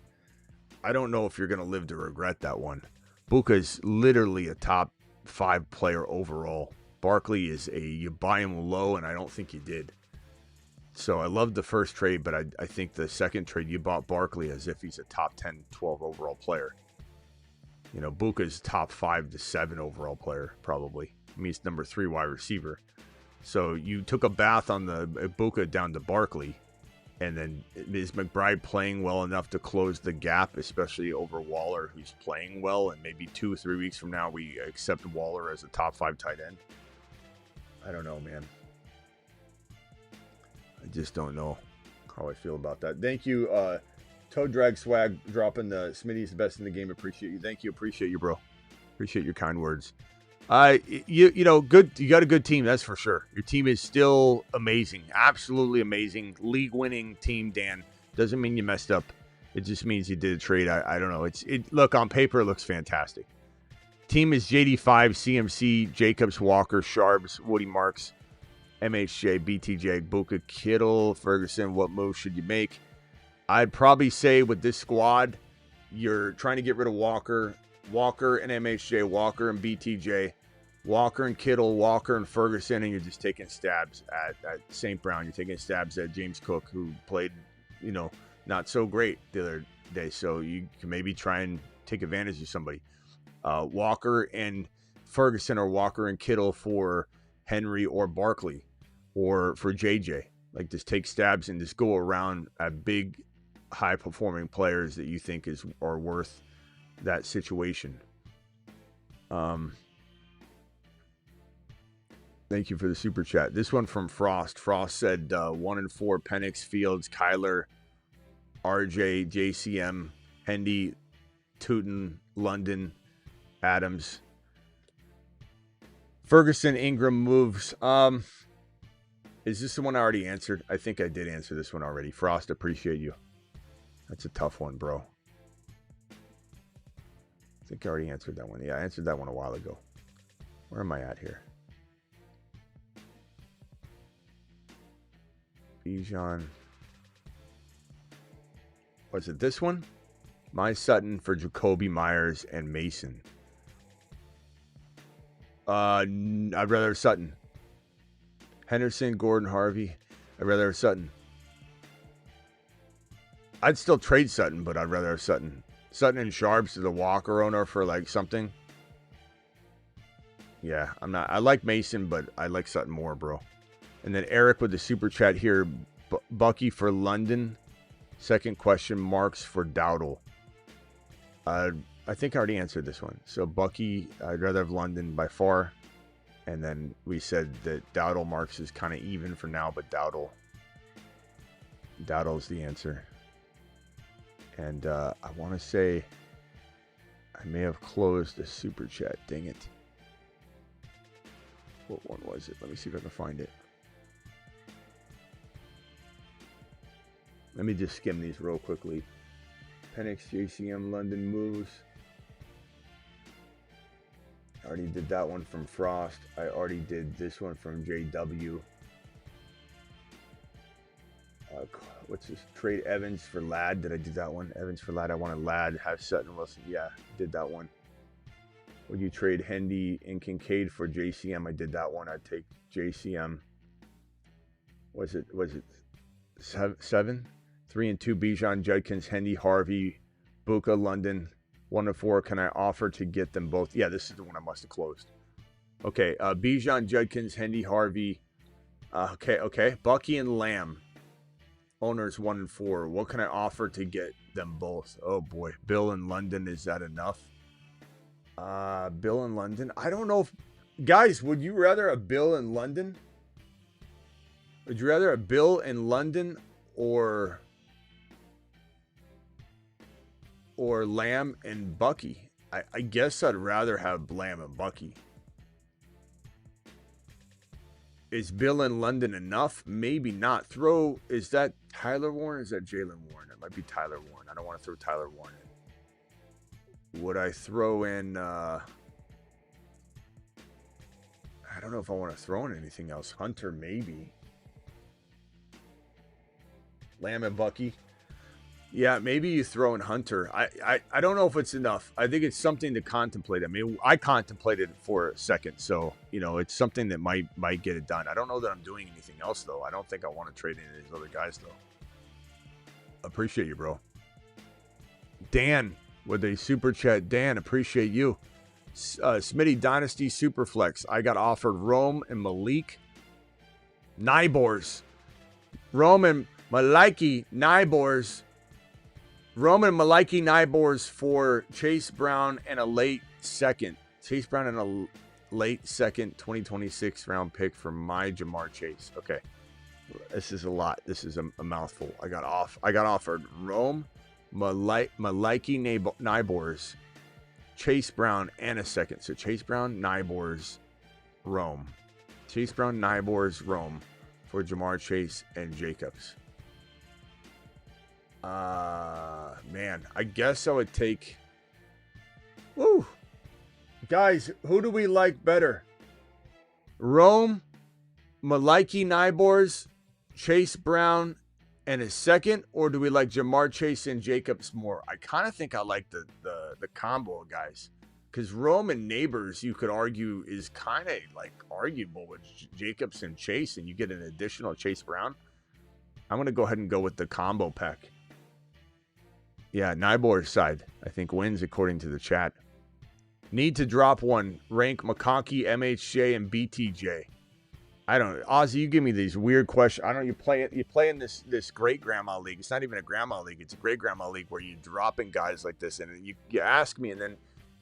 I don't know if you're going to live to regret that one. Buka is literally a top 5 player overall. Barkley is you buy him low, and I don't think you did. So I love the first trade, but I think the second trade, you bought Barkley as if he's a top 10, 12 overall player. Buka's top 5 to 7 overall player, probably. I mean, he's number 3 wide receiver. So you took a bath on the Buka down to Barkley. And then is McBride playing well enough to close the gap, especially over Waller, who's playing well? And maybe 2 or 3 weeks from now, we accept Waller as a top 5 tight end. I don't know, man. I just don't know how I feel about that. Thank you, Toe Drag Swag, dropping the Smitty's the best in the game. Appreciate you. Thank you. Appreciate you, bro. Appreciate your kind words. Good. You got a good team, that's for sure. Your team is still amazing, absolutely amazing, league-winning team. Dan, doesn't mean you messed up. It just means you did a trade. I don't know. Look, on paper, it looks fantastic. Team is JD5, CMC, Jacobs, Walker, Sharps, Woody Marks, MHJ, BTJ, Buka, Kittle, Ferguson. What move should you make? I'd probably say with this squad, you're trying to get rid of Walker and MHJ, Walker and BTJ, Walker and Kittle, Walker and Ferguson, and you're just taking stabs at St. Brown. You're taking stabs at James Cook, who played, not so great the other day. So you can maybe try and take advantage of somebody. Walker and Ferguson, or Walker and Kittle for Henry or Barkley, or for JJ. Like, just take stabs and just go around at big, high-performing players that you think are worth that situation. Thank you for the super chat. This one from Frost. Frost said 1-4, Penix, Fields, Kyler, RJ, JCM, Hendy, Tootin, London, Adams, Ferguson, Ingram moves. Is this the one I already answered? I think I did answer this one already. Frost, appreciate you. That's a tough one, bro. I think I already answered that one. Yeah, I answered that one a while ago. Where am I at here? Bijan. Was it this one? My Sutton for Jacoby Myers and Mason. I'd rather have Sutton. Henderson, Gordon, Harvey. I'd rather have Sutton. I'd still trade Sutton, but I'd rather have Sutton. Sutton and Sharps is the Walker owner for like something. Yeah, I like Mason, but I like Sutton more, bro. And then Eric with the super chat here. Bucky for London. Second question marks for Dowdle. I think I already answered this one. So Bucky, I'd rather have London by far. And then we said that Dowdle marks is kind of even for now, but Dowdle's the answer. And I want to say I may have closed the super chat. Dang it. What one was it? Let me see if I can find it. Let me just skim these real quickly. Penix, JCM, London moves. I already did that one from Frost. I already did this one from JW. What's this? Trade Evans for Ladd. Did I do that one? Evans for Ladd. I wanted Ladd. Have Sutton Wilson. Yeah, did that one. Would you trade Hendy and Kincaid for JCM? I did that one. I'd take JCM. Was it 7? 3 and 2, Bijan, Judkins, Hendy, Harvey, Buka, London. 1-4, can I offer to get them both? Yeah, this is the one I must have closed. Okay, Bijan, Judkins, Hendy, Harvey. Okay. Bucky and Lamb. Owners 1-4. What can I offer to get them both? Oh boy, Bill and London. Is that enough? Bill and London. I don't know if guys. Would you rather a Bill in London? Would you rather a Bill in London or Lamb and Bucky? I guess I'd rather have Lamb and Bucky. Is Bill in London enough? Maybe not. Is that Tyler Warren or is that Jalen Warren? It might be Tyler Warren. I don't want to throw Tyler Warren in. Would I throw in, I don't know if I want to throw in anything else. Hunter, maybe. Lamb and Bucky. Yeah, maybe you throw in Hunter. I don't know if it's enough. I think it's something to contemplate. I mean, I contemplated it for a second, so it's something that might get it done. I don't know that I'm doing anything else though. I don't think I want to trade any of these other guys though. Appreciate you, bro. Dan with a super chat. Dan, appreciate you. Smitty Dynasty Superflex. I got offered Rome and Malik Nybors. Rome and Maliki Nybors. Roman Maliki Nybors for Chase Brown and a late second. Chase Brown and a late second 2026 round pick for my Jamar Chase. Okay. This is a lot. This is a mouthful. I got offered Rome, Maliki Nybors, Chase Brown, and a second. So Chase Brown, Nybors, Rome. Chase Brown, Nybors, Rome for Jamar Chase and Jacobs. Man, I guess I would take. Woo, guys, who do we like better? Rome, Maliki Nybors, Chase Brown, and a second, or do we like Jamar Chase and Jacobs more? I kind of think I like the combo of guys. Because Roman Neighbors, you could argue, is kind of like arguable with Jacobs and Chase, and you get an additional Chase Brown. I'm going to go ahead and go with the combo pack. Yeah, Nybor's side, I think, wins according to the chat. Need to drop one. Rank McConkey, MHJ, and BTJ. I don't know. Ozzy, you give me these weird questions. I don't know. You play in this great grandma league. It's not even a grandma league. It's a great grandma league where you're dropping guys like this. And you ask me, and then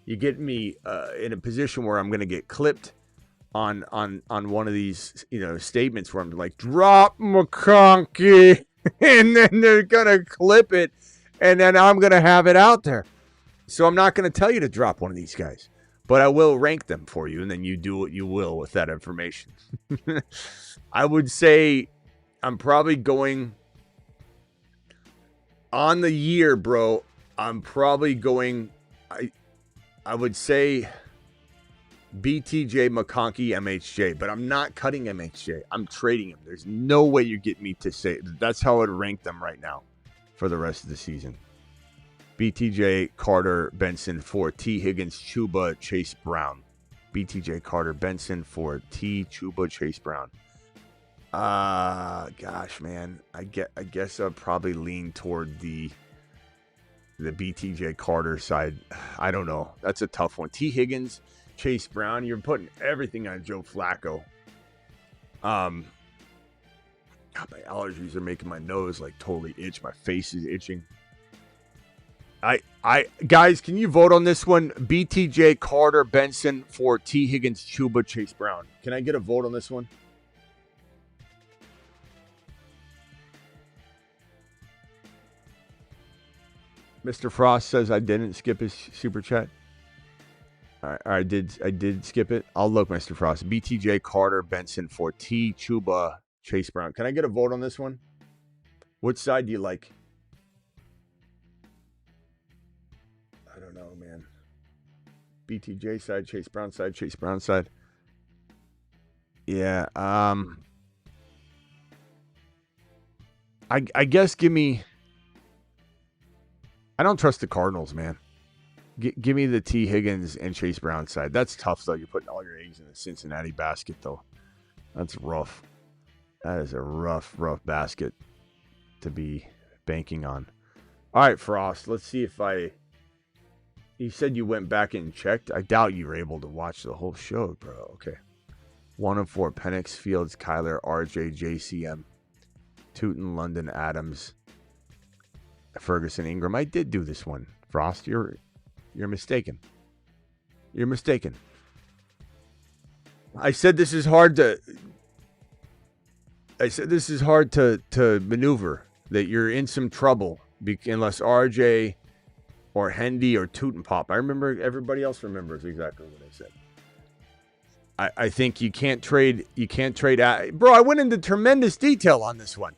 you get me in a position where I'm going to get clipped on one of these, statements where I'm like, drop McConkey. And then they're going to clip it. And then I'm going to have it out there. So I'm not going to tell you to drop one of these guys. But I will rank them for you, and then you do what you will with that information. I would say I'm probably going on the year, bro. I'm probably going, I would say BTJ, McConkey, MHJ, but I'm not cutting MHJ. I'm trading him. There's no way you get me to say that's how I'd rank them right now for the rest of the season. BTJ, Carter, Benson for T. Higgins, Chuba, Chase Brown. BTJ, Carter, Benson for T. Chuba, Chase Brown. Gosh, man. I guess I'll probably lean toward the BTJ Carter side. I don't know. That's a tough one. T. Higgins, Chase Brown. You're putting everything on Joe Flacco. God, my allergies are making my nose like totally itch. My face is itching. Guys, can you vote on this one? BTJ, Carter, Benson for T. Higgins, Chuba, Chase Brown. Can I get a vote on this one? Mr. Frost says I didn't skip his super chat. All right, I did skip it. I'll look, Mr. Frost. BTJ, Carter, Benson for T. Chuba, Chase Brown. Can I get a vote on this one? Which side do you like? I don't know, man. BTJ side, Chase Brown side, Chase Brown side. Yeah. I guess give me. I don't trust the Cardinals, man. Give me the T. Higgins and Chase Brown side. That's tough, though. You're putting all your eggs in the Cincinnati basket, though. That's rough. That is a rough basket to be banking on. All right, Frost. Let's see if You said you went back and checked. I doubt you were able to watch the whole show, bro. Okay. 1 of 4. Penix, Fields, Kyler, RJ, JCM, Tootin, London, Adams, Ferguson, Ingram. I did do this one, Frost. You're mistaken. You're mistaken. I said this is hard to maneuver, that you're in some trouble unless RJ or Hendy or Tootin pop. I remember, everybody else remembers exactly what I said. I think you can't trade. Bro, I went into tremendous detail on this one.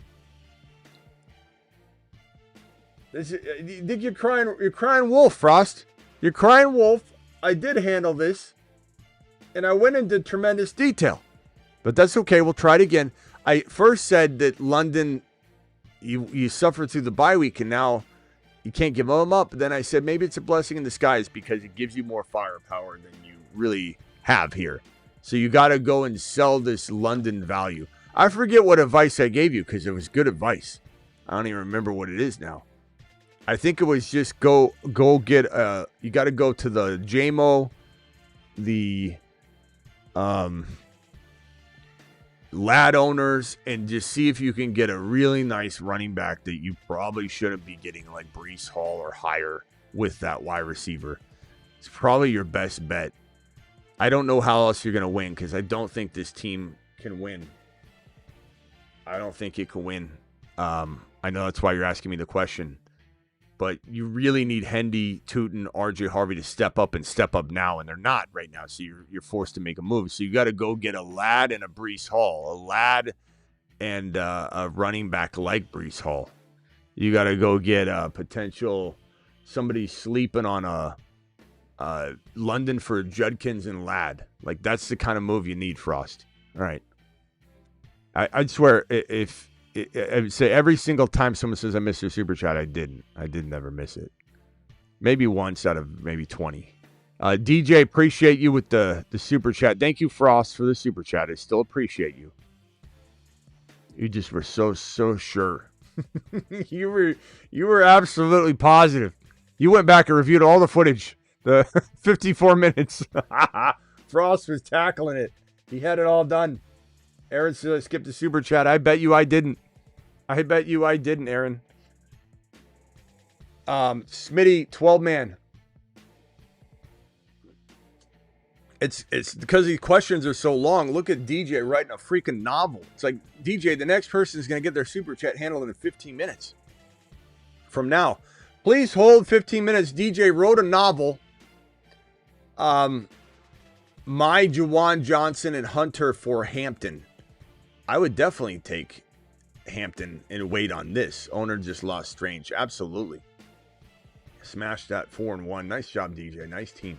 You think you're crying wolf, Frost. You're crying wolf. I did handle this, and I went into tremendous detail. But that's okay. We'll try it again. I first said that London, you suffered through the bye week, and now you can't give them up. Then I said maybe it's a blessing in disguise because it gives you more firepower than you really have here. So you got to go and sell this London value. I forget what advice I gave you because it was good advice. I don't even remember what it is now. I think it was just go get you got to go to the JMO, the lad owners, and just see if you can get a really nice running back that you probably shouldn't be getting, like Breece Hall or higher with that wide receiver. It's probably your best bet. I don't know how else you're going to win because I don't think this team can win. I don't think it can win. I know that's why you're asking me the question. But you really need Hendy, Tootin, RJ Harvey to step up now, and they're not right now. So you're forced to make a move. So you got to go get a lad and a Breece Hall, a lad and a running back like Breece Hall. You got to go get a potential somebody sleeping on a London for Judkins and Ladd. Like that's the kind of move you need, Frost. All right. I'd swear if. I would say every single time someone says I missed your super chat, I didn't. I did never miss it. Maybe once out of maybe 20. DJ, appreciate you with the super chat. Thank you, Frost, for the super chat. I still appreciate you. You just were so sure. you were absolutely positive. You went back and reviewed all the footage. The 54 minutes. Frost was tackling it. He had it all done. Aaron said I skipped the super chat. I bet you I didn't. Aaron. Smitty, 12-man. It's because these questions are so long. Look at DJ writing a freaking novel. It's like, DJ, the next person is going to get their super chat handled in 15 minutes. From now. Please hold 15 minutes. DJ wrote a novel. My Juwan Johnson and Hunter for Hampton. I would definitely take Hampton and wait on this. Owner just lost Strange. Absolutely. Smash that 4-1. Nice job, DJ. Nice team.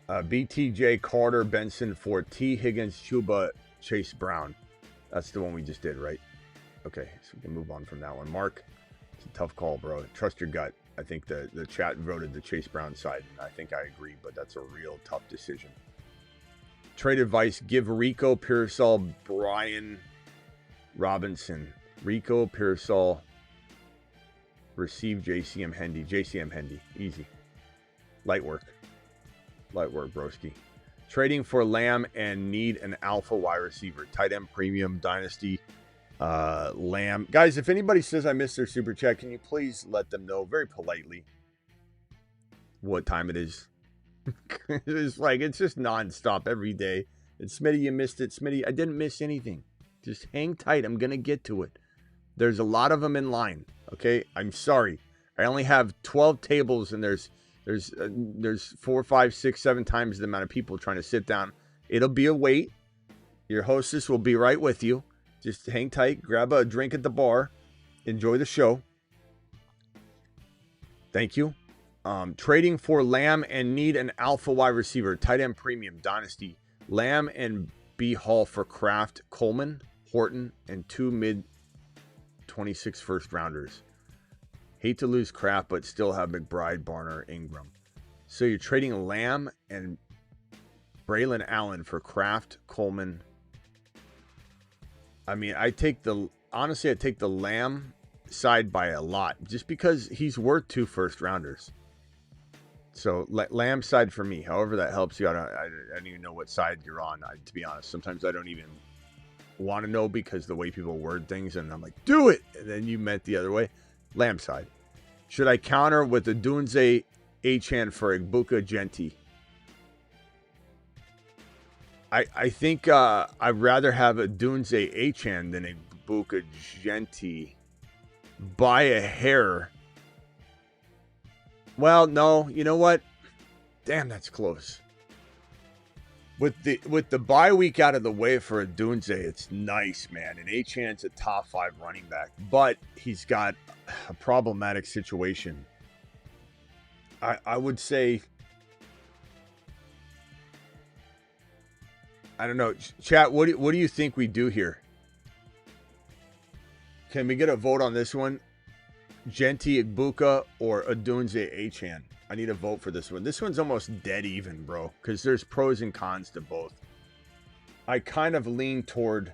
BTJ, Carter, Benson for T. Higgins, Chuba, Chase Brown. That's the one we just did, right? Okay, so we can move on from that one. Mark, it's a tough call, bro. Trust your gut. I think the chat voted the Chase Brown side, and I think I agree, but that's a real tough decision. Trade advice, give Rico, Pearsall, Brian Robinson. Rico, Pearsall, receive JCM Hendy. JCM Hendy, easy. Light work, broski. Trading for Lamb and need an alpha wide receiver. Tight end premium, dynasty. Lamb. Guys, if anybody says I missed their super chat, can you please let them know very politely what time it is? It's just nonstop every day. And Smitty, you missed it. Smitty, I didn't miss anything. Just hang tight. I'm going to get to it. There's a lot of them in line. Okay. I'm sorry. I only have 12 tables and there's 4, 5, 6, 7 times the amount of people trying to sit down. It'll be a wait. Your hostess will be right with you. Just hang tight, grab a drink at the bar, enjoy the show. Thank you. Trading for Lamb and need an alpha wide receiver, tight end premium, dynasty. Lamb and B. Hall for Kraft, Coleman, Horton, and 2 mid-26 first rounders. Hate to lose Kraft, but still have McBride, Barner, Ingram. So you're trading Lamb and Braylon Allen for Kraft, Coleman. I mean, I take the Lamb side by a lot just because he's worth 2 first rounders. So Lamb side for me. However that helps you. I don't even know what side you're on. To be honest, sometimes I don't even want to know because the way people word things, and I'm like, do it, and then you meant the other way. Lamb side. Should I counter with the Dunze Achan for Igbuka Genti? I think I'd rather have a Dunze Achan than Igbuka Genti by a hair. Well, no, you know what? Damn, that's close. With the bye week out of the way for a Dunze, it's nice, man. And Achan's a top 5 running back, but he's got a problematic situation. I would say, I don't know, chat. What do you think we do here? Can we get a vote on this one? Genti, Igbuka, or Adunze Achan? I need a vote for this one. This one's almost dead even, bro, because there's pros and cons to both. I kind of lean toward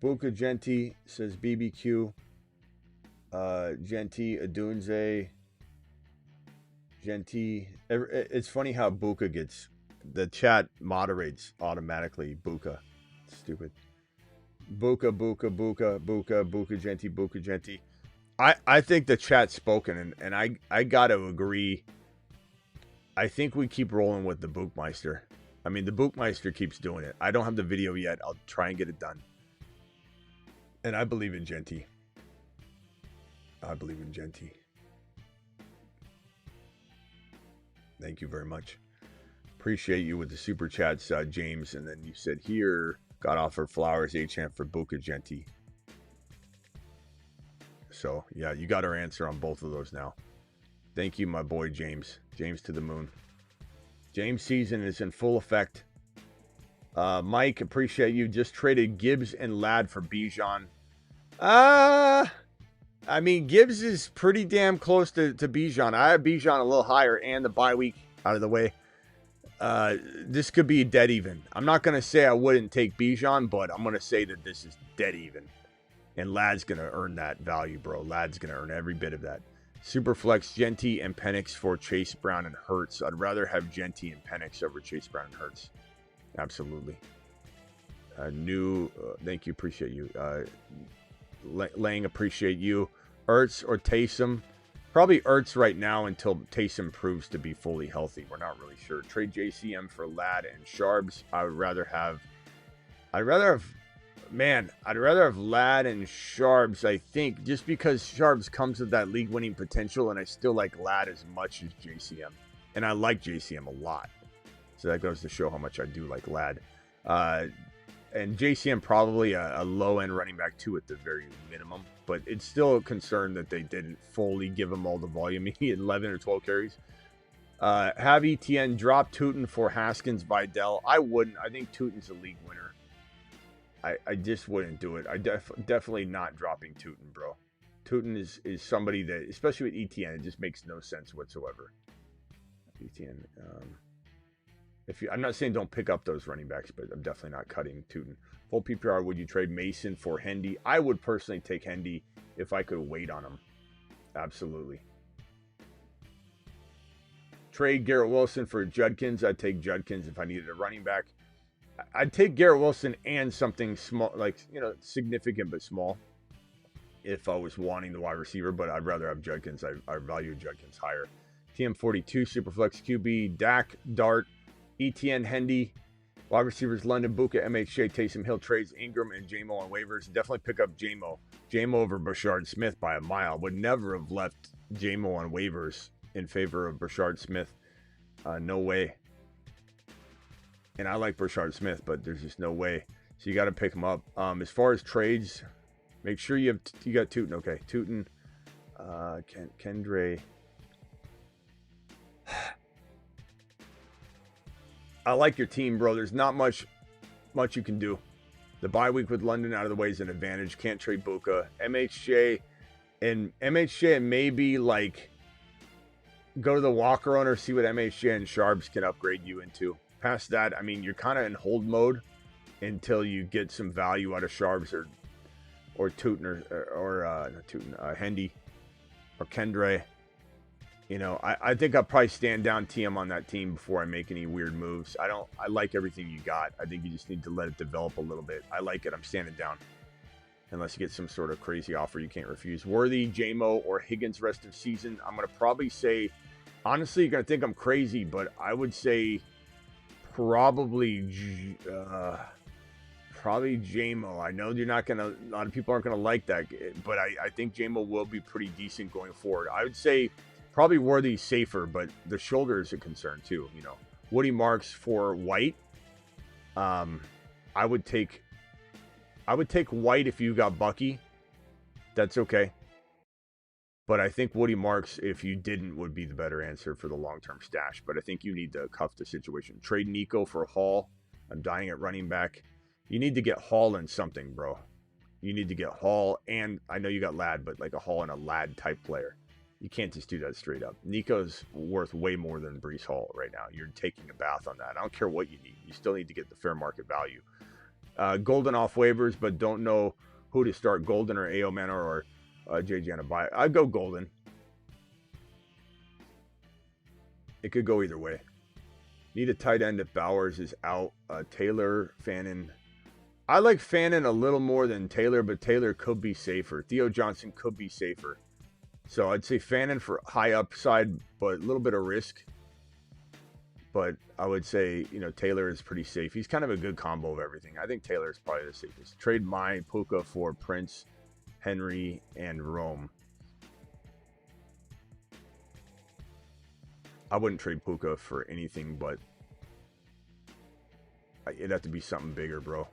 Buka Genti, says BBQ. Genti, Adunze, Genti. It's funny how Buka gets, the chat moderates automatically. Buka. Stupid. Buka Genti. I think the chat's spoken, and I got to agree. I think we keep rolling with the Bookmeister. I mean, the Bookmeister keeps doing it. I don't have the video yet. I'll try and get it done. And I believe in Genti. Thank you very much. Appreciate you with the super chats, James. And then you said here, got offered Flowers, Achan for Buka Genti. So, yeah, you got our answer on both of those now. Thank you, my boy, James. James to the moon. James season is in full effect. Mike, appreciate you. Just traded Gibbs and Ladd for Bijan. I mean, Gibbs is pretty damn close to Bijan. I have Bijan a little higher and the bye week out of the way. This could be dead even. I'm not going to say I wouldn't take Bijan, but I'm going to say that this is dead even. And Ladd's going to earn that value, bro. Ladd's going to earn every bit of that. Superflex, Genty, and Penix for Chase Brown and Hurts. I'd rather have Genty and Penix over Chase Brown and Hurts. Absolutely. Thank you. Appreciate you. Lang, appreciate you. Ertz or Taysom? Probably Ertz right now until Taysom proves to be fully healthy. We're not really sure. Trade JCM for Ladd and Sharps. I'd rather have Ladd and Sharps, I think, just because Sharps comes with that league-winning potential, and I still like Ladd as much as JCM. And I like JCM a lot. So that goes to show how much I do like Ladd. And JCM probably a low-end running back, too, at the very minimum. But it's still a concern that they didn't fully give him all the volume. He had 11 or 12 carries. Have ETN drop Tootin for Haskins, Vidal. I wouldn't. I think Tootin's a league winner. I just wouldn't do it. Definitely not dropping Tootin, bro. Tootin is somebody that, especially with ETN, it just makes no sense whatsoever. ETN. I'm not saying don't pick up those running backs, but I'm definitely not cutting Tootin. Full PPR, would you trade Mason for Hendy? I would personally take Hendy if I could wait on him. Absolutely. Trade Garrett Wilson for Judkins. I'd take Judkins if I needed a running back. I'd take Garrett Wilson and something small, like, significant but small, if I was wanting the wide receiver, but I'd rather have Judkins. I value Judkins higher. TM42, Superflex QB, Dak, Dart, ETN, Hendy, wide receivers, London, Buka, MHJ, Taysom Hill, trades Ingram, and JMO on waivers. Definitely pick up JMO. JMO over Brashard Smith by a mile. Would never have left JMO on waivers in favor of Brashard Smith. No way. And I like Brashard Smith, but there's just no way. So you got to pick him up. As far as trades, make sure you got Tootin. Okay, Tootin, Kendre. I like your team, bro. There's not much you can do. The bye week with London out of the way is an advantage. Can't trade Buka. MHJ and maybe like go to the Walker owner, see what MHJ and Sharps can upgrade you into. Past that, I mean, you're kind of in hold mode until you get some value out of Sharps or Tootin or not Tootin, Hendy or Kendre. I think I'll probably stand down TM on that team before I make any weird moves. I like everything you got. I think you just need to let it develop a little bit. I like it. I'm standing down. Unless you get some sort of crazy offer you can't refuse. Worthy, JMO, or Higgins rest of season. I'm going to probably say, honestly, you're going to think I'm crazy, but I would say probably JMO. I know a lot of people aren't going to like that, but I think JMO will be pretty decent going forward. I would say probably Worthy safer, but the shoulder is a concern too. Woody Marks for White. I would take White if you got Bucky. That's okay. But I think Woody Marks, if you didn't, would be the better answer for the long-term stash. But I think you need to cuff the situation. Trade Nico for Hall. I'm dying at running back. You need to get Hall in something, bro. You need to get Hall, and I know you got Ladd, but like a Hall and a Ladd type player. You can't just do that straight up. Nico's worth way more than Breece Hall right now. You're taking a bath on that. I don't care what you need. You still need to get the fair market value. Golden off waivers, but don't know who to start, Golden or A.O. Manor or JJ on a buy. I'd go Golden. It could go either way. Need a tight end if Bowers is out. Taylor, Fannin. I like Fannin a little more than Taylor, but Taylor could be safer. Theo Johnson could be safer. So I'd say Fannin for high upside, but a little bit of risk. But I would say, Taylor is pretty safe. He's kind of a good combo of everything. I think Taylor is probably the safest. Trade Puka for Prince, Henry, and Rome. I wouldn't trade Puka for anything, but it'd have to be something bigger, bro.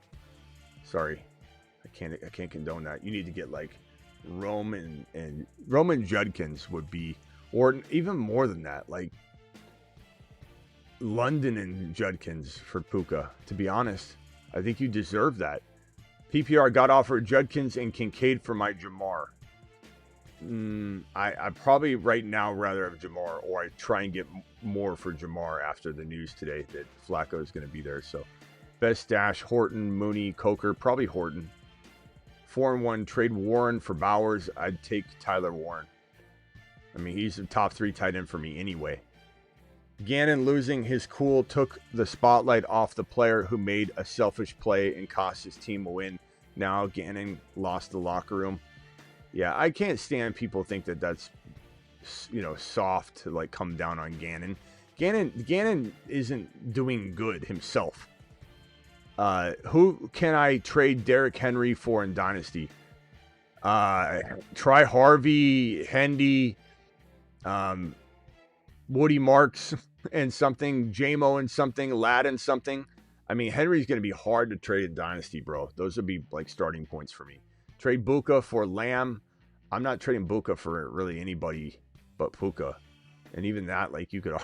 Sorry. I can't condone that. You need to get like Rome and Roman Judkins would be, or even more than that. Like London and Judkins for Puka, to be honest. I think you deserve that. PPR got offered Judkins and Kincaid for my Jamar. I probably right now rather have Jamar, or I try and get more for Jamar after the news today that Flacco is going to be there. So best stash, Horton, Mooney, Coker, probably Horton. 4-1, trade Warren for Bowers. I'd take Tyler Warren. I mean, he's the top 3 tight end for me anyway. Gannon losing his cool took the spotlight off the player who made a selfish play and cost his team a win. Now Gannon lost the locker room. Yeah, I can't stand people think that that's, soft to like come down on Gannon. Gannon isn't doing good himself. Who can I trade Derrick Henry for in Dynasty? Try Harvey, Hendy, Woody Marks and something, JMO and something, Ladd and something. I mean, Henry's going to be hard to trade in Dynasty, bro. Those would be like starting points for me. Trade Buka for Lamb. I'm not trading Buka for really anybody but Puka. And even that, like you could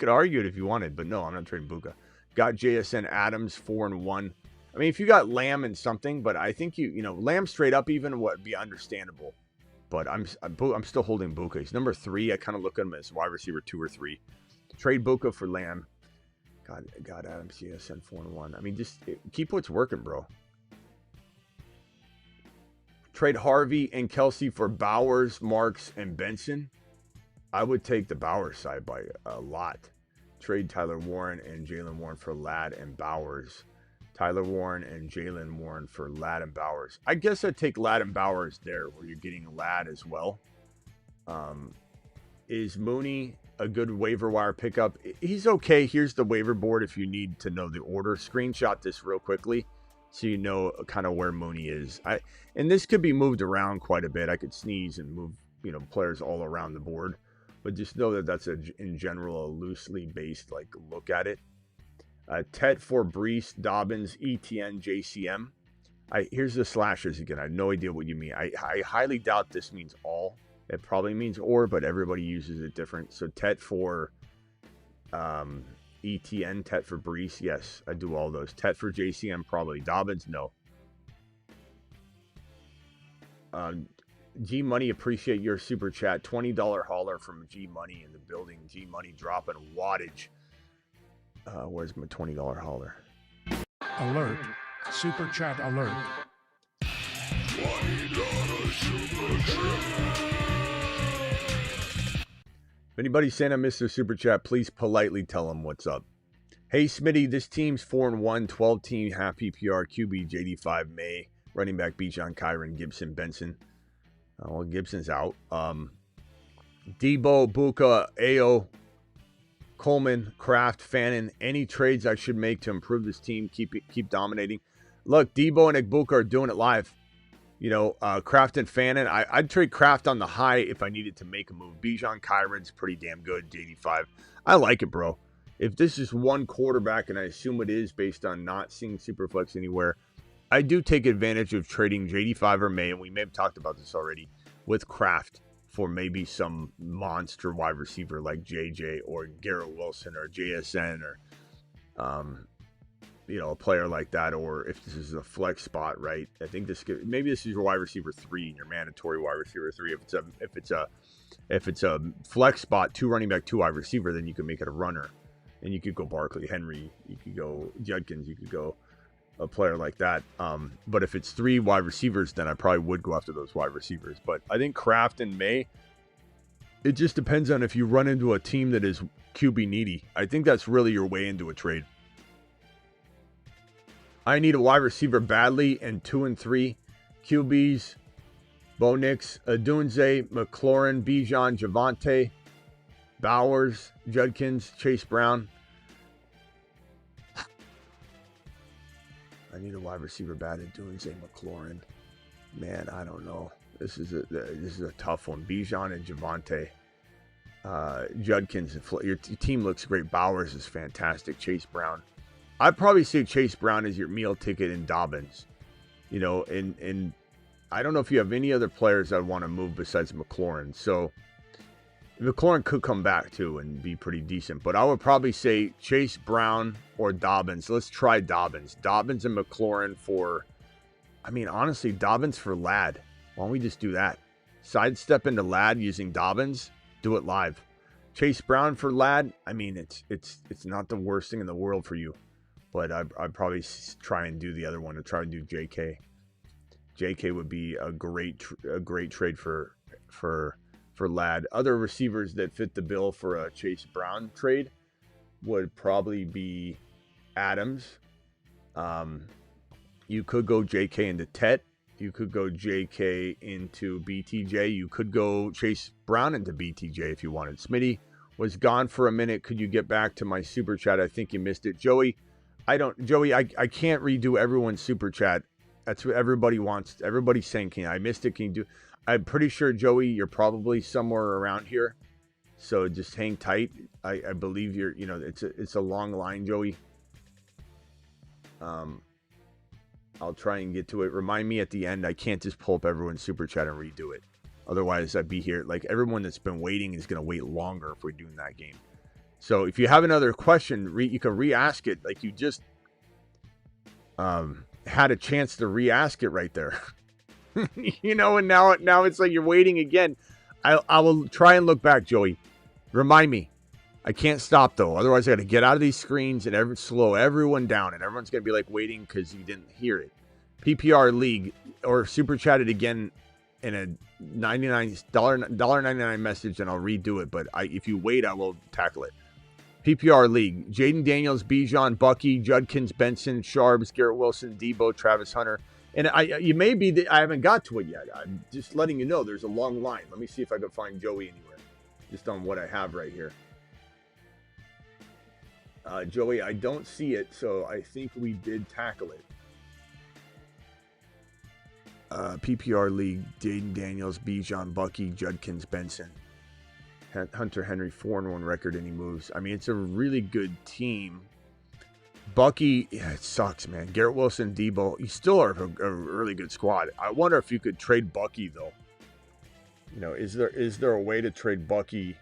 argue it if you wanted, but no, I'm not trading Buka. Got JSN Adams 4-1. I mean, if you got Lamb and something, but I think Lamb straight up even would be understandable. But I'm still holding Buka. He's number 3. I kind of look at him as wide receiver 2 or 3. Trade Buka for Lamb. God, Adams, JSN 4-1. I mean, just keep what's working, bro. Trade Harvey and Kelsey for Bowers, Marks, and Benson. I would take the Bowers side by a lot. Trade Tyler Warren and Jalen Warren for Ladd and Bowers. Tyler Warren and Jalen Warren for Ladd and Bowers. I guess I'd take Ladd and Bowers there where you're getting Ladd as well. Is Mooney a good waiver wire pickup? He's okay. Here's the waiver board if you need to know the order. Screenshot this real quickly so you know kind of where Mooney is. And this could be moved around quite a bit. I could sneeze and move players all around the board. But just know that that's in general a loosely based look at it. Tet for Brees, Dobbins, ETN, JCM. Here's the slashers again. I have no idea what you mean. I highly doubt this means all. It probably means or, but everybody uses it different. So Tet for ETN, Tet for Brees. Yes, I do all those. Tet for JCM, probably. Dobbins, no. G Money, appreciate your super chat. $20 hauler from G Money in the building. G Money dropping wattage. Where's my $20 hauler? Alert. Super chat alert. $20 super chat. If anybody's saying I missed their super chat, please politely tell them what's up. Hey, Smitty, this team's 4-1, 12-team, half PPR, QB, JD5, May, running back, Bijan, Kyron, Gibson, Benson. Well, Gibson's out. Debo, Buka, Ao, Coleman, Kraft, Fannin. Any trades I should make to improve this team, keep dominating. Look, Debo and Igbuka are doing it live. Kraft and Fannin. I'd trade Kraft on the high if I needed to make a move. Bijan, Kyron's pretty damn good. JD5. I like it, bro. If this is one quarterback, and I assume it is based on not seeing Superflex anywhere, I do take advantage of trading JD5 or May, and we may have talked about this already, with Kraft for maybe some monster wide receiver like JJ or Garrett Wilson or JSN or, a player like that. Or if this is a flex spot, right? I think maybe this is your wide receiver 3 and your mandatory wide receiver 3. If it's a flex spot, 2 running back, 2 wide receiver, then you can make it a runner, and you could go Barkley, Henry, you could go Judkins, you could go a player like that. But if it's 3 wide receivers, then I probably would go after those wide receivers. But I think Kraft and May, it just depends on if you run into a team that is QB needy. I think that's really your way into a trade. I need a wide receiver badly, and 2 and 3 QBs, Bo Nix, Adunze, McLaurin, Bijan, Javonte, Bowers, Judkins, Chase Brown. I need a wide receiver bad at Adunze, McLaurin. Man, I don't know. This is a tough one. Bijan and Javonte. Judkins, your team looks great. Bowers is fantastic. Chase Brown. I'd probably say Chase Brown is your meal ticket in Dobbins. And I don't know if you have any other players I'd want to move besides McLaurin. So McLaurin could come back too and be pretty decent, but I would probably say Chase Brown or Dobbins. Let's try Dobbins. Dobbins and McLaurin for, I mean, honestly, Dobbins for Ladd. Why don't we just do that? Sidestep into Ladd using Dobbins. Do it live. Chase Brown for Ladd. I mean, it's not the worst thing in the world for you, but I'd probably try and do the other one to try and do JK. JK would be a great trade for Ladd. Other receivers that fit the bill for a Chase Brown trade would probably be Adams. You could go JK into Tet. You could go JK into BTJ. You could go Chase Brown into BTJ if you wanted. Smitty was gone for a minute. Could you get back to my super chat? I think you missed it. Joey, I can't redo everyone's super chat. That's what everybody wants. Everybody's saying, I missed it. Can you do? I'm pretty sure, Joey, you're probably somewhere around here. So just hang tight. I believe you're, it's a long line, Joey. I'll try and get to it. Remind me at the end. I can't just pull up everyone's super chat and redo it. Otherwise, I'd be here. Like, everyone that's been waiting is going to wait longer if we're doing that game. So if you have another question, you can re-ask it. Like, you just had a chance to re-ask it right there. And now it's like you're waiting again. I will try and look back, Joey. Remind me. I can't stop, though. Otherwise, I got to get out of these screens and slow everyone down. And everyone's going to be like waiting because you didn't hear it. PPR League or super chatted again in a $99 message, and I'll redo it. But if you wait, I will tackle it. PPR League. Jaden Daniels, Bijan, Bucky, Judkins, Benson, Sharps, Garrett Wilson, Debo, Travis Hunter. And I haven't got to it yet. I'm just letting you know there's a long line. Let me see if I can find Joey anywhere. Just on what I have right here. Joey, I don't see it, so I think we did tackle it. PPR League, Jaden Daniels, Bijan, Bucky, Judkins, Benson. Hunter Henry, 4-1 record, and he moves. I mean, it's a really good team. Bucky, yeah, it sucks, man. Garrett Wilson, Debo, you still are a really good squad. I wonder if you could trade Bucky, though. Is there a way to trade Bucky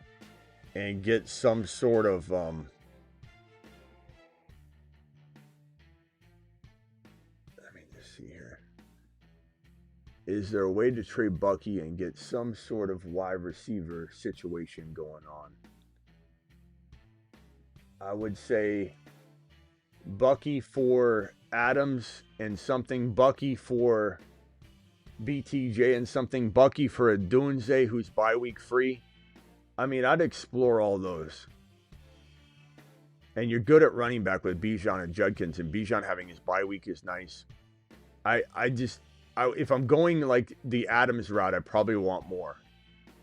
and get some sort of let me just see here. Is there a way to trade Bucky and get some sort of wide receiver situation going on? I would say Bucky for Adams and something, Bucky for BTJ and something, Bucky for a Dunze who's bye week free. I mean, I'd explore all those. And you're good at running back with Bijan and Judkins, and Bijan having his bye week is nice. If I'm going like the Adams route, I probably want more.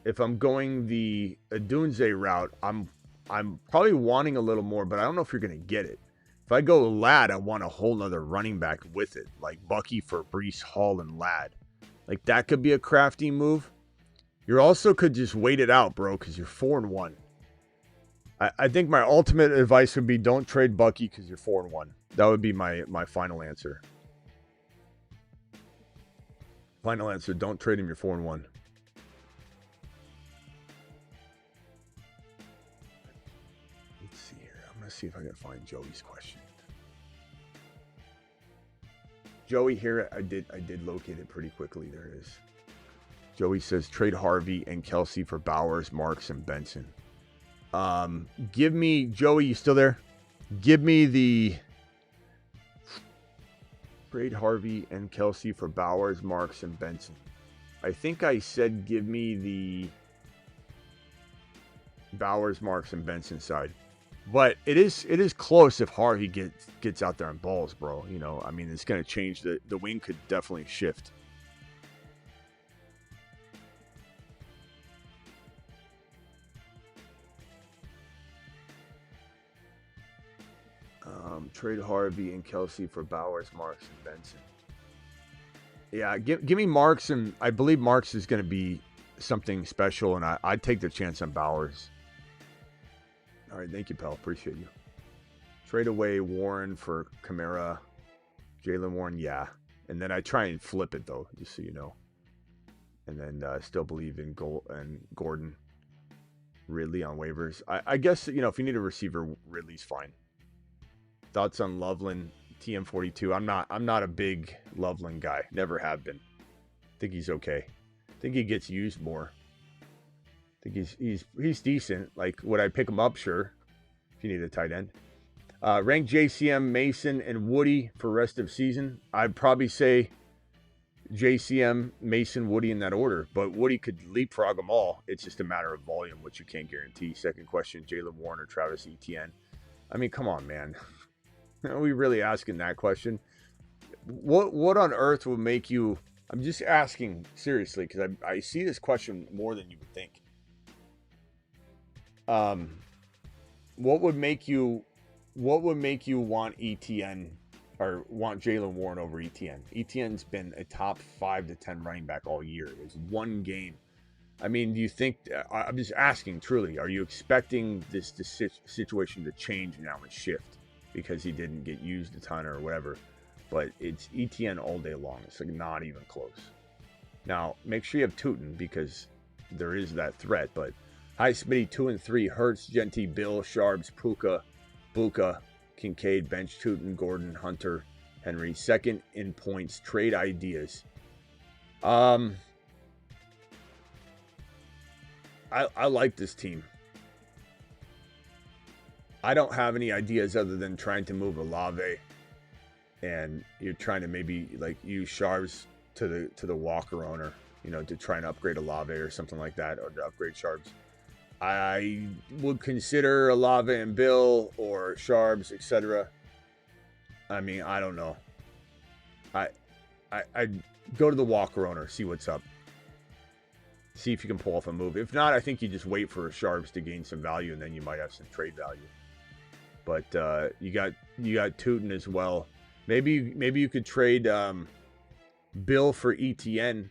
If I'm going the Dunze route, I'm probably wanting a little more, but I don't know if you're going to get it. If I go Ladd, I want a whole nother running back with it, like Bucky for Breece Hall and Ladd. Like, that could be a crafty move. You also could just wait it out, bro, because you're 4-1. I think my ultimate advice would be don't trade Bucky because you're 4-1. That would be my final answer. Final answer, don't trade him, you're 4-1. Let's see here. I'm going to see if I can find Joey's question. Joey here, I did locate it pretty quickly. There it is. Joey says trade Harvey and Kelsey for Bowers, Marks, and Benson. Give me, Joey, you still there? Give me the trade Harvey and Kelsey for Bowers, Marks, and Benson. I think I said give me the Bowers, Marks, and Benson side. But it is close if Harvey gets out there and balls, bro. I mean, it's going to change. The wing could definitely shift. Trade Harvey and Kelsey for Bowers, Marks, and Benson. Yeah, give me Marks, and I believe Marks is going to be something special, and I'd take the chance on Bowers. All right, thank you, pal. Appreciate you. Trade away Warren for Kamara, Jalen Warren, yeah. And then I try and flip it, though, just so you know. And then still believe in Gordon. Ridley on waivers. I guess, you know, if you need a receiver, Ridley's fine. Thoughts on Loveland, TM42? I'm not a big Loveland guy. Never have been. Think he's okay. Think he gets used more. Think he's decent. Like, would I pick him up? Sure. If you need a tight end. Rank JCM, Mason, and Woody for rest of season. I'd probably say JCM, Mason, Woody in that order. But Woody could leapfrog them all. It's just a matter of volume, which you can't guarantee. Second question, Jalen Warren or Travis Etienne. I mean, come on, man. Are we really asking that question? What on earth would make you... I'm just asking seriously, because I see this question more than you would think. What would make you want ETN or want Jalen Warren over ETN? ETN's been a top 5 to 10 running back all year. It was one game. I mean, do you think, I'm just asking truly, are you expecting this situation to change now and shift because he didn't get used a ton or whatever? But it's ETN all day long. It's like not even close. Now, make sure you have Tootin because there is that threat. But hi, Smitty, 2 and 3. Hurts, Genty, Bill, Sharps, Puka, Buka, Kincaid, Bench, Tootin, Gordon, Hunter, Henry. Second in points. Trade ideas. I like this team. I don't have any ideas other than trying to move Olave. And you're trying to maybe like use Sharps to the Walker owner, you know, to try and upgrade Olave or something like that, or to upgrade Sharps. I would consider Olave and Bill or Sharps, etc. I mean, I don't know. I'd go to the Walker owner, see what's up. See if you can pull off a move. If not, I think you just wait for Sharps to gain some value, and then you might have some trade value. But you got Tootin as well. Maybe you could trade Bill for ETN.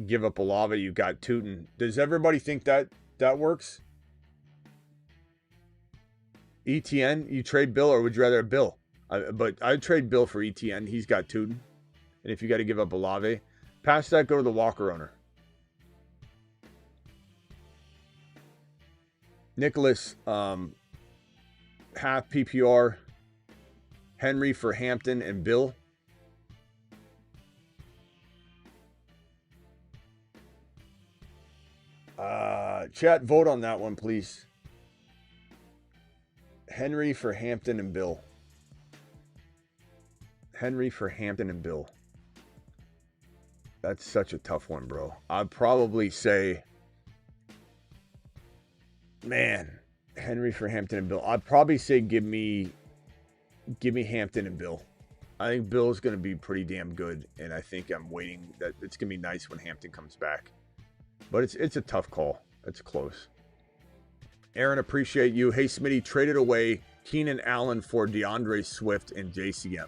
Give up Olave. You got Tootin. Does everybody think that works? ETN, you trade Bill, or would you rather have Bill? But I'd trade Bill for ETN. He's got Tootin. And if you got to give up Olave, past that, go to the Walker owner. Nicholas, half PPR. Henry for Hampton and Bill. Chat, vote on that one, please. Henry for Hampton and Bill. Henry for Hampton and Bill. That's such a tough one, bro. I'd probably say, man, Henry for Hampton and Bill. I'd probably say give me Hampton and Bill. I think Bill's going to be pretty damn good, and I think I'm waiting. That it's going to be nice when Hampton comes back. But it's a tough call. It's close. Aaron, appreciate you. Hey, Smitty, traded away Keenan Allen for DeAndre Swift and JCM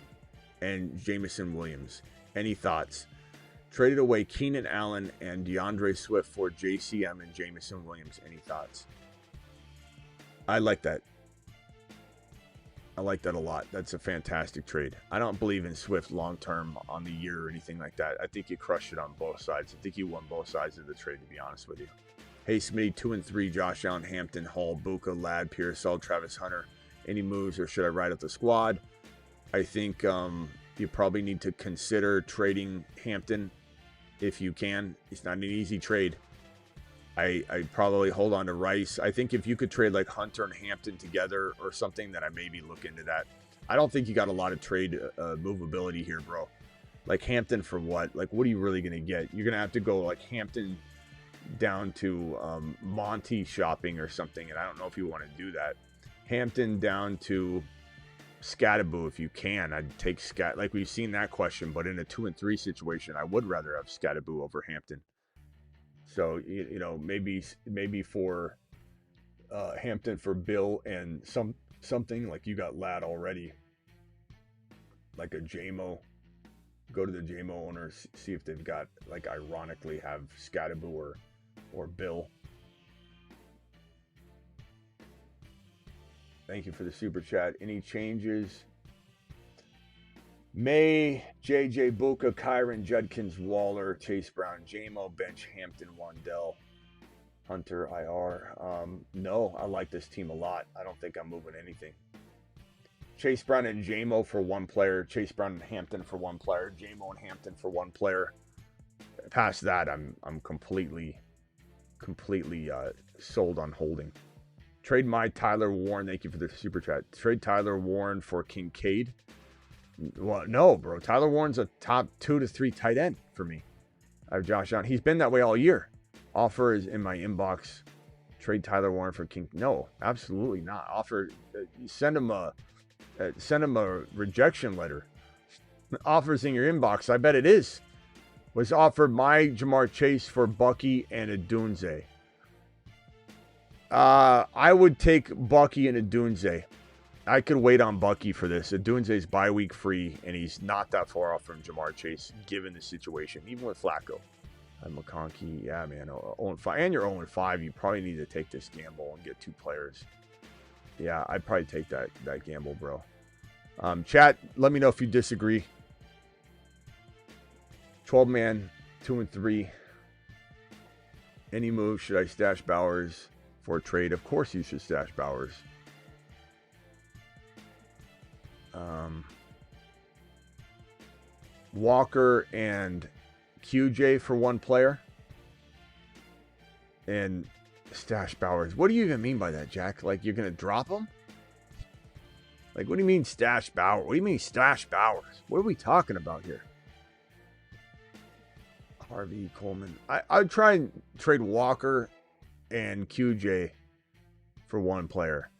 and Jamison Williams. Any thoughts? Traded away Keenan Allen and DeAndre Swift for JCM and Jamison Williams. Any thoughts? I like that. I like that a lot. That's a fantastic trade. I don't believe in Swift long-term on the year or anything like that. I think you crushed it on both sides. I think you won both sides of the trade, to be honest with you. Hey, Smitty, 2 and 3, Josh Allen, Hampton, Hall, Buka, Ladd, Pearsall, Travis Hunter. Any moves, or should I ride up the squad? I think you probably need to consider trading Hampton if you can. It's not an easy trade. I'd probably hold on to Rice. I think if you could trade like Hunter and Hampton together or something, then I maybe look into that. I don't think you got a lot of trade movability here, bro. Like Hampton for what? Like, what are you really going to get? You're going to have to go like Hampton down to Monty shopping or something, and I don't know if you want to do that. Hampton down to Scattaboo if you can. I'd take like we've seen that question, but in a 2 and 3 situation, I would rather have Scattaboo over Hampton. So, you know, maybe for Hampton for Bill and something like you got Ladd already, like a JMO. Go to the JMO owners, see if they've got, like, ironically have Scattaboo or Bill. Thank you for the super chat. Any changes? May, JJ Buka, Kyron, Judkins, Waller, Chase Brown, JMO, Bench, Hampton, Wandell. Hunter IR. No, I like this team a lot. I don't think I'm moving anything. Chase Brown and JMO for one player. Chase Brown and Hampton for one player. JMO and Hampton for one player. Past that, I'm completely sold on holding. Trade my Tyler Warren. Thank you for the super chat. Trade Tyler Warren for Kincaid. Well, no, bro. Tyler Warren's a top 2 to 3 tight end for me. I have Josh Allen. He's been that way all year. Offer is in my inbox. Trade Tyler Warren for King. No, absolutely not. Offer. Send him a rejection letter. Offers in your inbox. I bet it is. Was offered my Jamar Chase for Bucky and Adunze. I would take Bucky and Adunze. I could wait on Bucky for this. Adunze's bye week free, and he's not that far off from Jamar Chase, given the situation, even with Flacco. McConkey, yeah, man, 0-5. And you're 0-5. You probably need to take this gamble and get 2 players. Yeah, I'd probably take that gamble, bro. Chat, let me know if you disagree. 12-man, 2-3. Any move, should I stash Bowers for a trade? Of course you should stash Bowers. Walker and QJ for one player. And stash Bowers. What do you even mean by that, Jack? Like, you're going to drop him? Like, what do you mean stash Bowers? What do you mean stash Bowers? What are we talking about here? Harvey, Coleman. I'd try and trade Walker and QJ for one player.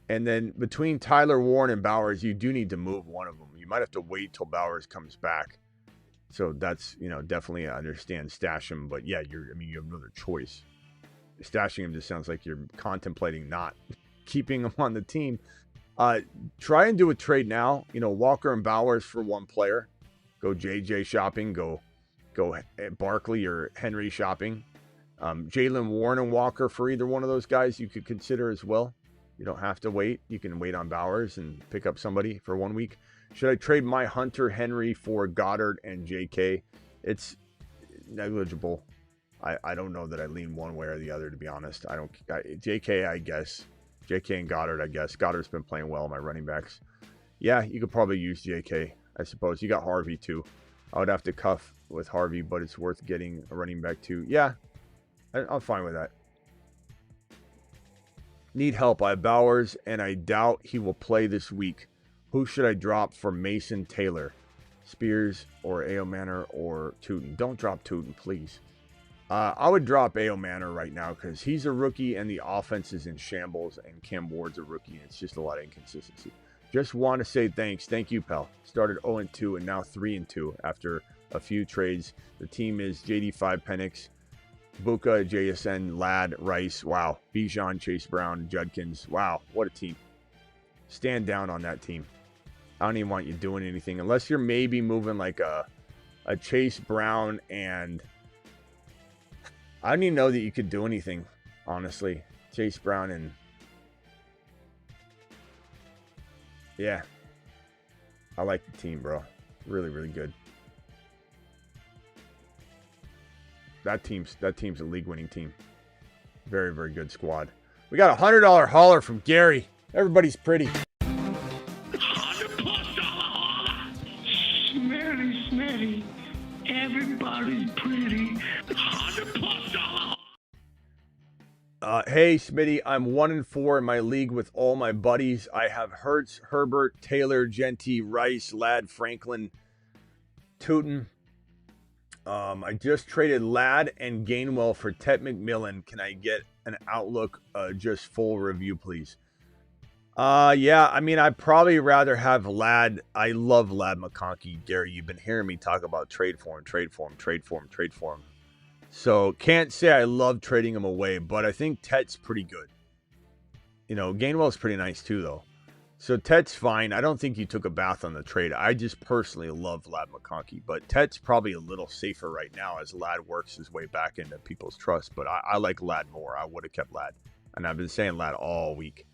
And then between Tyler Warren and Bowers, you do need to move one of them. You might have to wait till Bowers comes back. So that's, definitely I understand stash him. But yeah, you have another choice. Stashing him just sounds like you're contemplating not keeping him on the team. Try and do a trade now. Walker and Bowers for one player. Go JJ shopping. Go Barkley or Henry shopping. Jalen Warren and Walker for either one of those guys you could consider as well. You don't have to wait. You can wait on Bowers and pick up somebody for 1 week. Should I trade my Hunter Henry for Goddard and JK? It's negligible. I don't know that I lean one way or the other, to be honest. JK, I guess. JK and Goddard, I guess. Goddard's been playing well, my running backs. Yeah, you could probably use JK, I suppose. You got Harvey, too. I would have to cuff with Harvey, but it's worth getting a running back, too. Yeah, I'm fine with that. Need help. I have Bowers, and I doubt he will play this week. Who should I drop for Mason Taylor? Spears or A.O. Manor or Tootin? Don't drop Tootin, please. I would drop A.O. Manor right now because he's a rookie and the offense is in shambles, and Cam Ward's a rookie, and it's just a lot of inconsistency. Just want to say thanks. Thank you, pal. Started 0-2 and now 3-2 after a few trades. The team is JD5 Penix, Buka, JSN, Ladd, Rice. Wow. Bijan, Chase Brown, Judkins. Wow. What a team. Stand down on that team. I don't even want you doing anything unless you're maybe moving like a Chase Brown, and I don't even know that you could do anything, honestly. Chase Brown and yeah. I like the team, bro. Really, really good. That team's a league-winning team. Very, very good squad. We got a $100 hauler from Gary. Everybody's pretty. $100+ hauler. Smitty. Everybody's pretty. $100+ hauler. Hey, Smitty, I'm 1-4 in my league with all my buddies. I have Hurts, Herbert, Taylor, Genty, Rice, Ladd, Franklin, Tootin. I just traded Ladd and Gainwell for Ted McMillan. Can I get an Outlook, just full review, please? Yeah, I'd probably rather have Ladd. I love Ladd McConkey. Gary, you've been hearing me talk about trade for him. So can't say I love trading him away, but I think Tet's pretty good. Gainwell's pretty nice too, though. So Tet's fine. I don't think you took a bath on the trade. I just personally love Ladd McConkey, but Tet's probably a little safer right now as Ladd works his way back into people's trust. But I like Ladd more. I would have kept Ladd, and I've been saying Ladd all week.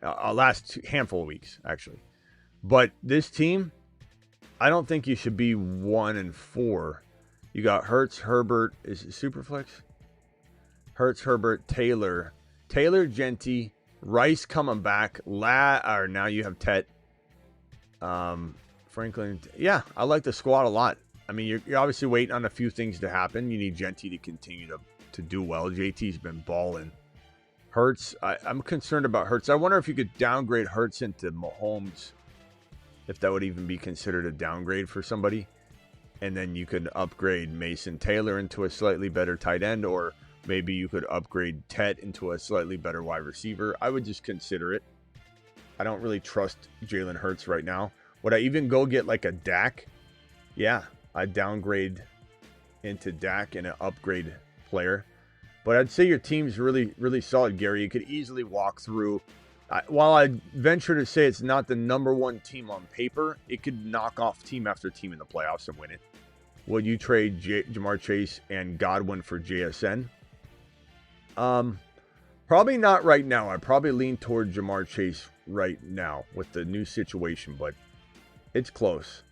Last handful of weeks, actually. But this team, I don't think you should be 1-4. You got Hurts, Herbert. Is it Superflex? Hurts, Herbert, Taylor, Genty, Rice coming back. Or now you have Tet. Franklin. Yeah, I like the squad a lot. I mean, you're obviously waiting on a few things to happen. You need Genty to continue to do well. JT's been balling. Hurts, I'm concerned about Hurts. I wonder if you could downgrade Hurts into Mahomes, if that would even be considered a downgrade for somebody. And then you could upgrade Mason Taylor into a slightly better tight end, or maybe you could upgrade Tet into a slightly better wide receiver. I would just consider it. I don't really trust Jalen Hurts right now. Would I even go get like a Dak? Yeah, I'd downgrade into Dak and an upgrade player. But I'd say your team's really, really solid, Gary. You could easily walk through. While I venture to say it's not the number one team on paper, it could knock off team after team in the playoffs and win it. Would you trade Jamar Chase and Godwin for JSN? Probably not right now. I'd probably lean toward Jamar Chase right now with the new situation, but it's close.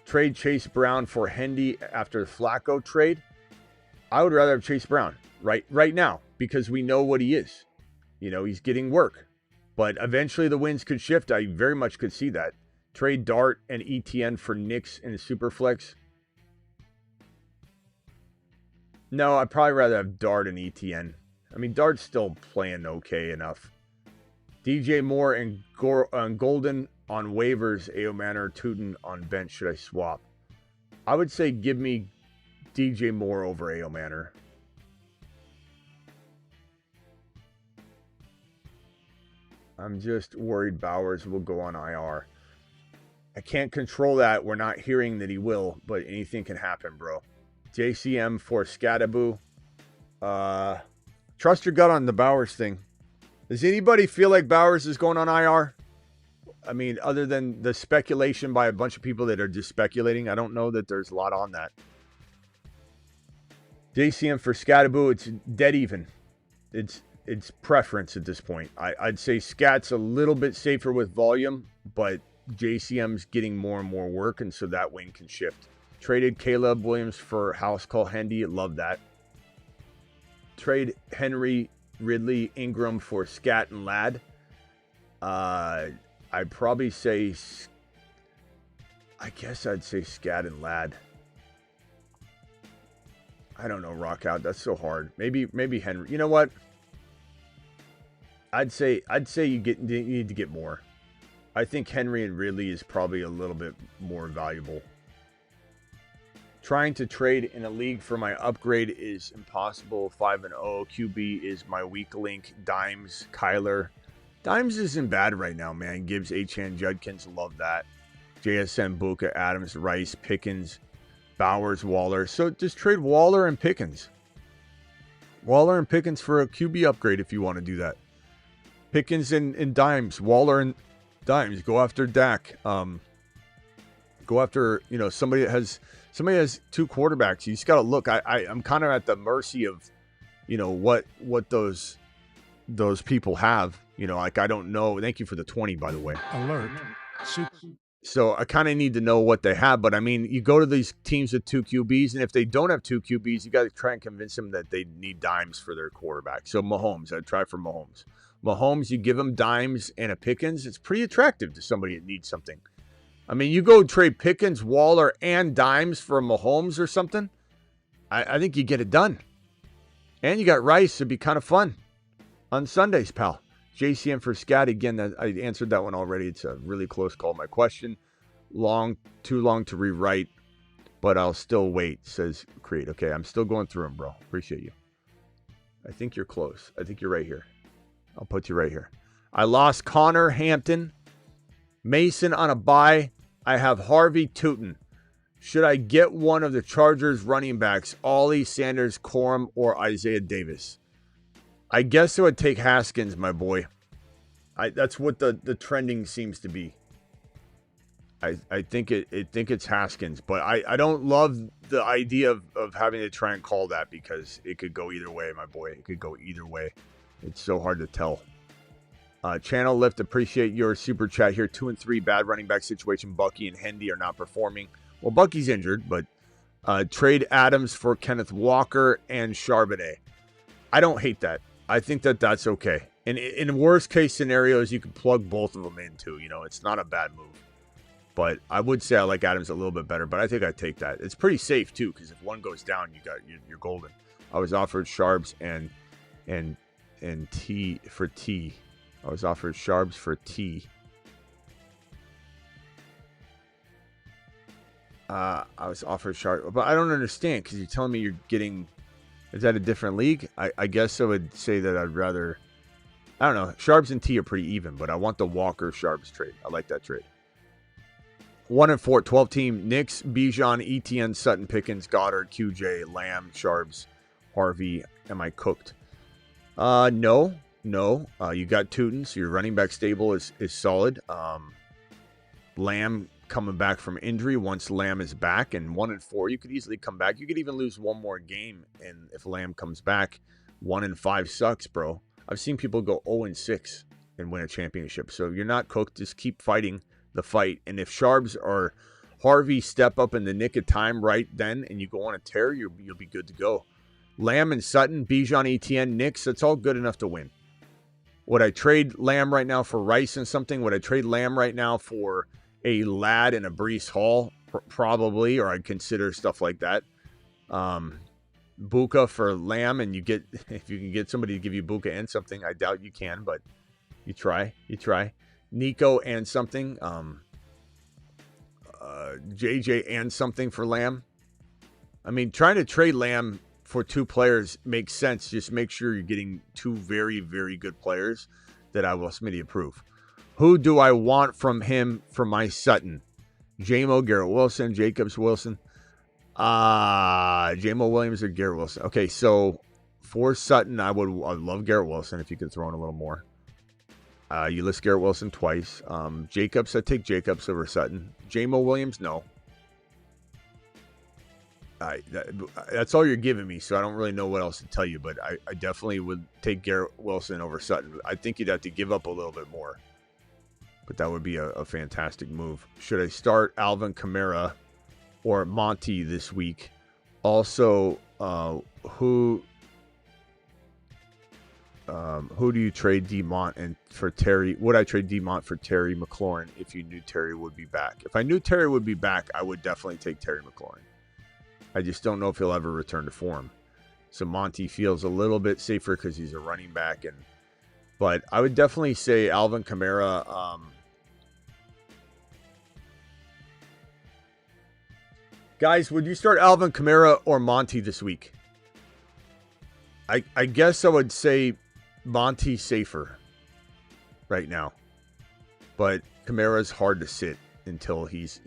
Trade Chase Brown for Hendy after the Flacco trade. I would rather have Chase Brown right now because we know what he is. You know, he's getting work. But eventually the winds could shift. I very much could see that. Trade Dart and ETN for Knicks and Superflex. No, I'd probably rather have Dart and ETN. I mean, Dart's still playing okay enough. DJ Moore and Golden on waivers. Aoman or Tootin on bench. Should I swap? I would say give me DJ Moore over Aoman. I'm just worried Bowers will go on IR. I can't control that. We're not hearing that he will, but anything can happen, bro. JCM for Scadaboo. Trust your gut on the Bowers thing. Does anybody feel like Bowers is going on IR? I mean, other than the speculation by a bunch of people that are just speculating, I don't know that there's a lot on that. JCM for Scadaboo, it's dead even. It's preference at this point. I'd say Scat's a little bit safer with volume, but JCM's getting more and more work, and so that wing can shift. Traded Caleb Williams for House Call Hendy. Love that. Trade Henry, Ridley, Ingram for Scat and Ladd. I'd probably say, I guess I'd say Scat and Ladd. I don't know, Rock Out. That's so hard. Maybe Henry. You know what? I'd say you need to get more. I think Henry and Ridley is probably a little bit more valuable. Trying to trade in a league for my upgrade is impossible. 5-0. QB is my weak link. Dimes, Kyler. Dimes isn't bad right now, man. Gibbs, Achane, Judkins. Love that. JSN, Buka, Adams, Rice, Pickens, Bowers, Waller. So just trade Waller and Pickens. Waller and Pickens for a QB upgrade if you want to do that. Pickens and Dimes. Waller and Dimes. Go after Dak. Go after, somebody that has two quarterbacks. You just got to look. I'm kind of at the mercy of, what those people have. Like I don't know. Thank you for the 20, by the way. Alert. So I kind of need to know what they have. But I mean, you go to these teams with two QBs, and if they don't have two QBs, you got to try and convince them that they need Dimes for their quarterback. So Mahomes, I'd try for Mahomes. Mahomes, you give him Dimes and a Pickens. It's pretty attractive to somebody that needs something. I mean, you go trade Pickens, Waller, and Dimes for Mahomes or something. I think you get it done. And you got Rice. It'd be kind of fun on Sundays, pal. JCM for Scat. Again, I answered that one already. It's a really close call. My question, too long to rewrite, but I'll still wait, says Creed. Okay, I'm still going through them, bro. Appreciate you. I think you're close. I think you're right here. I'll put you right here. I lost Connor Hampton. Mason on a bye. I have Harvey Tootin. Should I get one of the Chargers running backs, Ollie, Sanders, Corum, or Isaiah Davis? I guess it would take Haskins, my boy. That's what the trending seems to be. I think it's Haskins, but I don't love the idea of having to try and call that because it could go either way, my boy. It could go either way. It's so hard to tell. Channel Lift, appreciate your super chat here. 2 and 3 bad running back situation. Bucky and Hendy are not performing. Well, Bucky's injured, but trade Adams for Kenneth Walker and Charbonnet. I don't hate that. I think that that's okay. And in worst case scenarios, you can plug both of them in too. It's not a bad move. But I would say I like Adams a little bit better. But I think I'd take that. It's pretty safe too, because if one goes down, you're golden. I was offered Sharps and T for T. I was offered Sharps for T. I was offered Sharp, but I don't understand because you're telling me you're getting. Is that a different league? I guess I would say that I'd rather. I don't know. Sharps and T are pretty even, but I want the Walker Sharps trade. I like that trade. 1-4, 12 team. Knicks, Bijan, ETN, Sutton, Pickens, Goddard, QJ, Lamb, Sharps, Harvey. Am I cooked? No. You got Tootin, so your running back stable is solid. Lamb coming back from injury. Once Lamb is back, and 1-4, you could easily come back. You could even lose one more game, and if Lamb comes back, 1-5 sucks, bro. I've seen people go 0-6 and win a championship. So you're not cooked. Just keep fighting the fight. And if Sharps or Harvey step up in the nick of time right then, and you go on a tear, you'll be good to go. Lamb and Sutton, Bijan, ETN, Knicks, that's all good enough to win. Would I trade Lamb right now for Rice and something? Would I trade Lamb right now for a Ladd and a Breece Hall? Probably, or I'd consider stuff like that. Buka for Lamb, and if you can get somebody to give you Buka and something, I doubt you can, but you try. Nico and something. JJ and something for Lamb. I mean, trying to trade Lamb for two players makes sense. Just make sure you're getting two very, very good players that I will Smitty approve. Who do I want from him for my Sutton? J-Mo, Garrett Wilson, Jacobs, Wilson. J-Mo Williams or Garrett Wilson. Okay, so for Sutton, I'd love Garrett Wilson if you could throw in a little more. You list Garrett Wilson twice. Jacobs, I'd take Jacobs over Sutton. J-Mo Williams, no. That's all you're giving me, so I don't really know what else to tell you, but I definitely would take Garrett Wilson over Sutton. I think you'd have to give up a little bit more, but that would be a fantastic move. Should I start Alvin Kamara or Monty this week? Also, who do you trade DeMont and for Terry? Would I trade DeMont for Terry McLaurin if you knew Terry would be back? If I knew Terry would be back, I would definitely take Terry McLaurin. I just don't know if he'll ever return to form. So Monty feels a little bit safer because he's a running back, but I would definitely say Alvin Kamara. Guys, would you start Alvin Kamara or Monty this week? I guess I would say Monty safer right now, but Kamara's hard to sit until he's,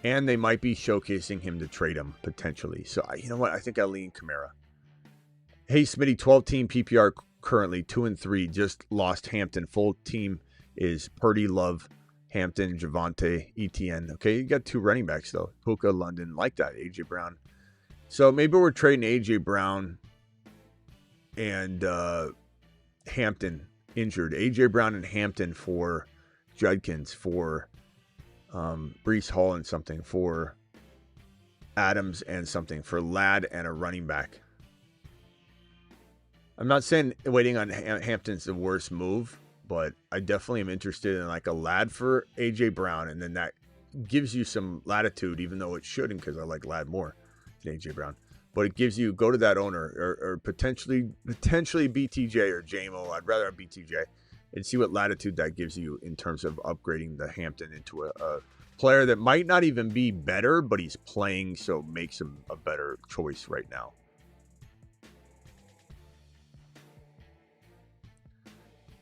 and they might be showcasing him to trade him potentially. So you know what? I think I lean Kamara. Hey, Smitty, 12-team PPR currently 2-3. Just lost Hampton. Full team is Purdy, Love, Hampton, Javonte, ETN. Okay, you got two running backs though. Puka, London, like that. AJ Brown. So maybe we're trading AJ Brown and Hampton injured. AJ Brown and Hampton for Judkins, for Breece Hall and something, for Adams and something, for Ladd and a running back. I'm not saying waiting on Hampton's the worst move, but I definitely am interested in like a Ladd for AJ Brown, and then that gives you some latitude, even though it shouldn't, because I like Ladd more than AJ Brown. But it gives you, go to that owner or potentially BTJ or JMO. I'd rather have BTJ and see what latitude that gives you in terms of upgrading the Hampton into a player that might not even be better, but he's playing, so makes him a better choice right now.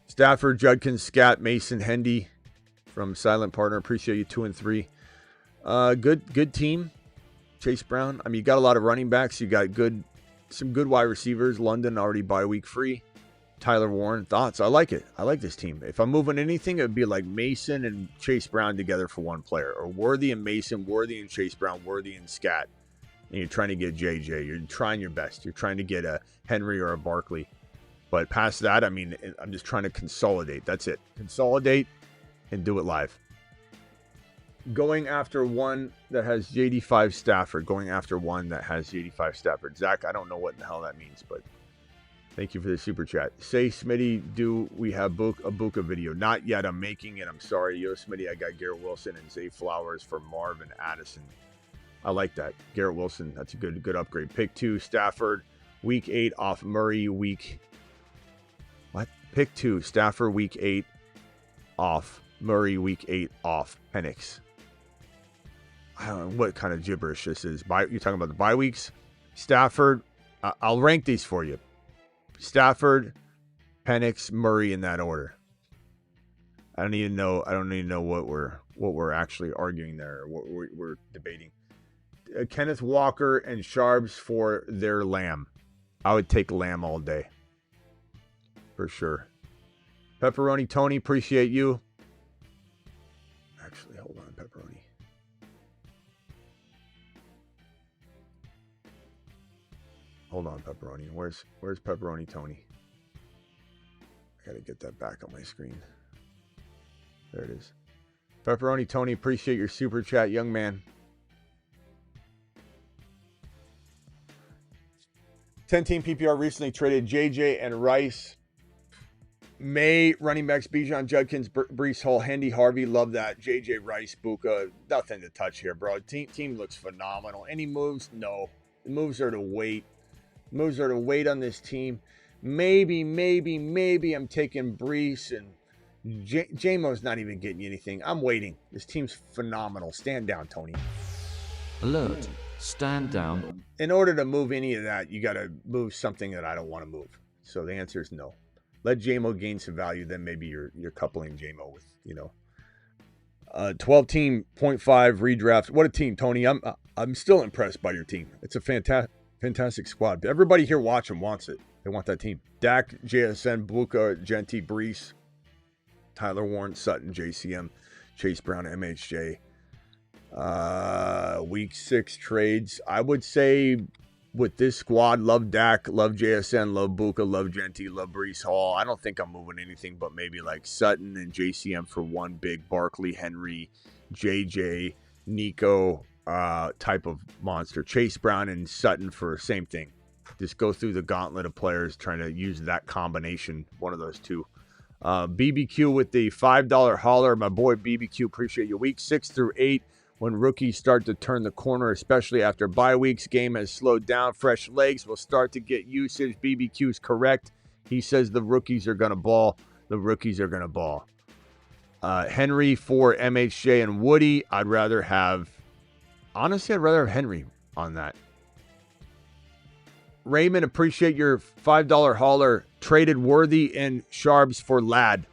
Stafford, Judkins, Scat, Mason, Hendy from Silent Partner. Appreciate you 2-3. Good team. Chase Brown. I mean, you got a lot of running backs. You got some good wide receivers. London already bye week free. Tyler Warren. Thoughts? I like it. I like this team. If I'm moving anything, it would be like Mason and Chase Brown together for one player, or Worthy and Mason, Worthy and Chase Brown, Worthy and Scat. And you're trying to get JJ. You're trying your best. You're trying to get a Henry or a Barkley. But past that, I mean, I'm just trying to consolidate. That's it. Consolidate and do it live. Going after one that has JD5 Stafford. Going after one that has JD5 Stafford. Zach, I don't know what the hell that means, but Thank you for the super chat. Say, Smitty, do we have a Buka video? Not yet. I'm making it. I'm sorry. Yo, Smitty, I got Garrett Wilson and Zay Flowers for Marvin Addison. I like that. Garrett Wilson, that's a good upgrade. Pick 2, Stafford, week 8 off Murray, Pick 2, Stafford, week 8 off Murray, week 8 off Penix. I don't know what kind of gibberish this is. You're talking about the bye weeks? Stafford, I'll rank these for you. Stafford, Penix, Murray in that order. I don't even know what we're actually arguing there, or what we're debating. Kenneth Walker and Sharps for their Lamb. I would take Lamb all day. For sure. Pepperoni Tony, appreciate you. Actually, hold on, Pepperoni. Hold on, Pepperoni. Where's Pepperoni Tony? I gotta get that back on my screen. There it is. Pepperoni Tony, appreciate your super chat, young man. 10-team PPR recently traded JJ and Rice. May running backs Bijan, Judkins, Breece Hall, Hendy, Harvey. Love that. JJ, Rice, Buka. Nothing to touch here, bro. Team looks phenomenal. Any moves? No. The moves are to wait. Moves are to wait on this team. Maybe I'm taking Breece, and J-Mo's not even getting you anything. I'm waiting. This team's phenomenal. Stand down, Tony. Alert. Stand down. In order to move any of that, you got to move something that I don't want to move. So the answer is no. Let J-Mo gain some value, then maybe you're coupling J-Mo with, 12-team 0.5 redraft. What a team, Tony. I'm still impressed by your team. It's a fantastic squad. Everybody here watching wants it. They want that team. Dak, JSN, Buka, Genti, Breece, Tyler Warren, Sutton, JCM, Chase Brown, MHJ. Week 6 trades. I would say with this squad, love Dak, love JSN, love Buka, love Genti, love Breece Hall. I don't think I'm moving anything but maybe like Sutton and JCM for one big Barkley, Henry, JJ, Nico type of monster. Chase Brown and Sutton for same thing. Just go through the gauntlet of players trying to use that combination, one of those two. BBQ with the $5 holler. My boy BBQ, appreciate you. Week 6 through 8, when rookies start to turn the corner, especially after bye weeks, game has slowed down. Fresh legs will start to get usage. BBQ is correct. He says the rookies are going to ball. The rookies are going to ball. Henry for MHJ and Woody. I'd rather have Henry on that. Raymond, appreciate your $5 hauler. Traded Worthy and Sharps for Ladd.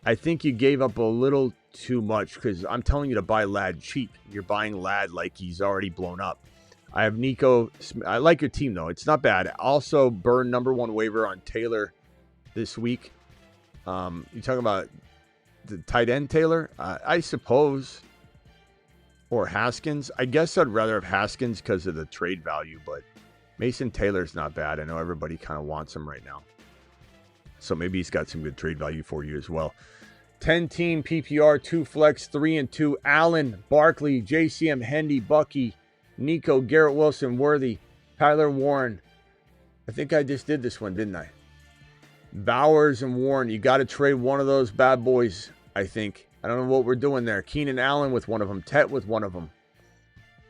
I think you gave up a little too much, because I'm telling you to buy Ladd cheap. You're buying Ladd like he's already blown up. I have Nico. I like your team, though. It's not bad. Also, burn #1 waiver on Taylor this week. You talking about the tight end Taylor? I suppose. Or Haskins. I guess I'd rather have Haskins because of the trade value, but Mason Taylor's not bad. I know everybody kind of wants him right now. So maybe he's got some good trade value for you as well. 10-team PPR, 2 flex, 3 and 2. Allen, Barkley, JCM, Hendy, Bucky, Nico, Garrett Wilson, Worthy, Tyler Warren. I think I just did this one, didn't I? Bowers and Warren. You got to trade one of those bad boys, I think. I don't know what we're doing there. Keenan Allen with one of them. Tet with one of them.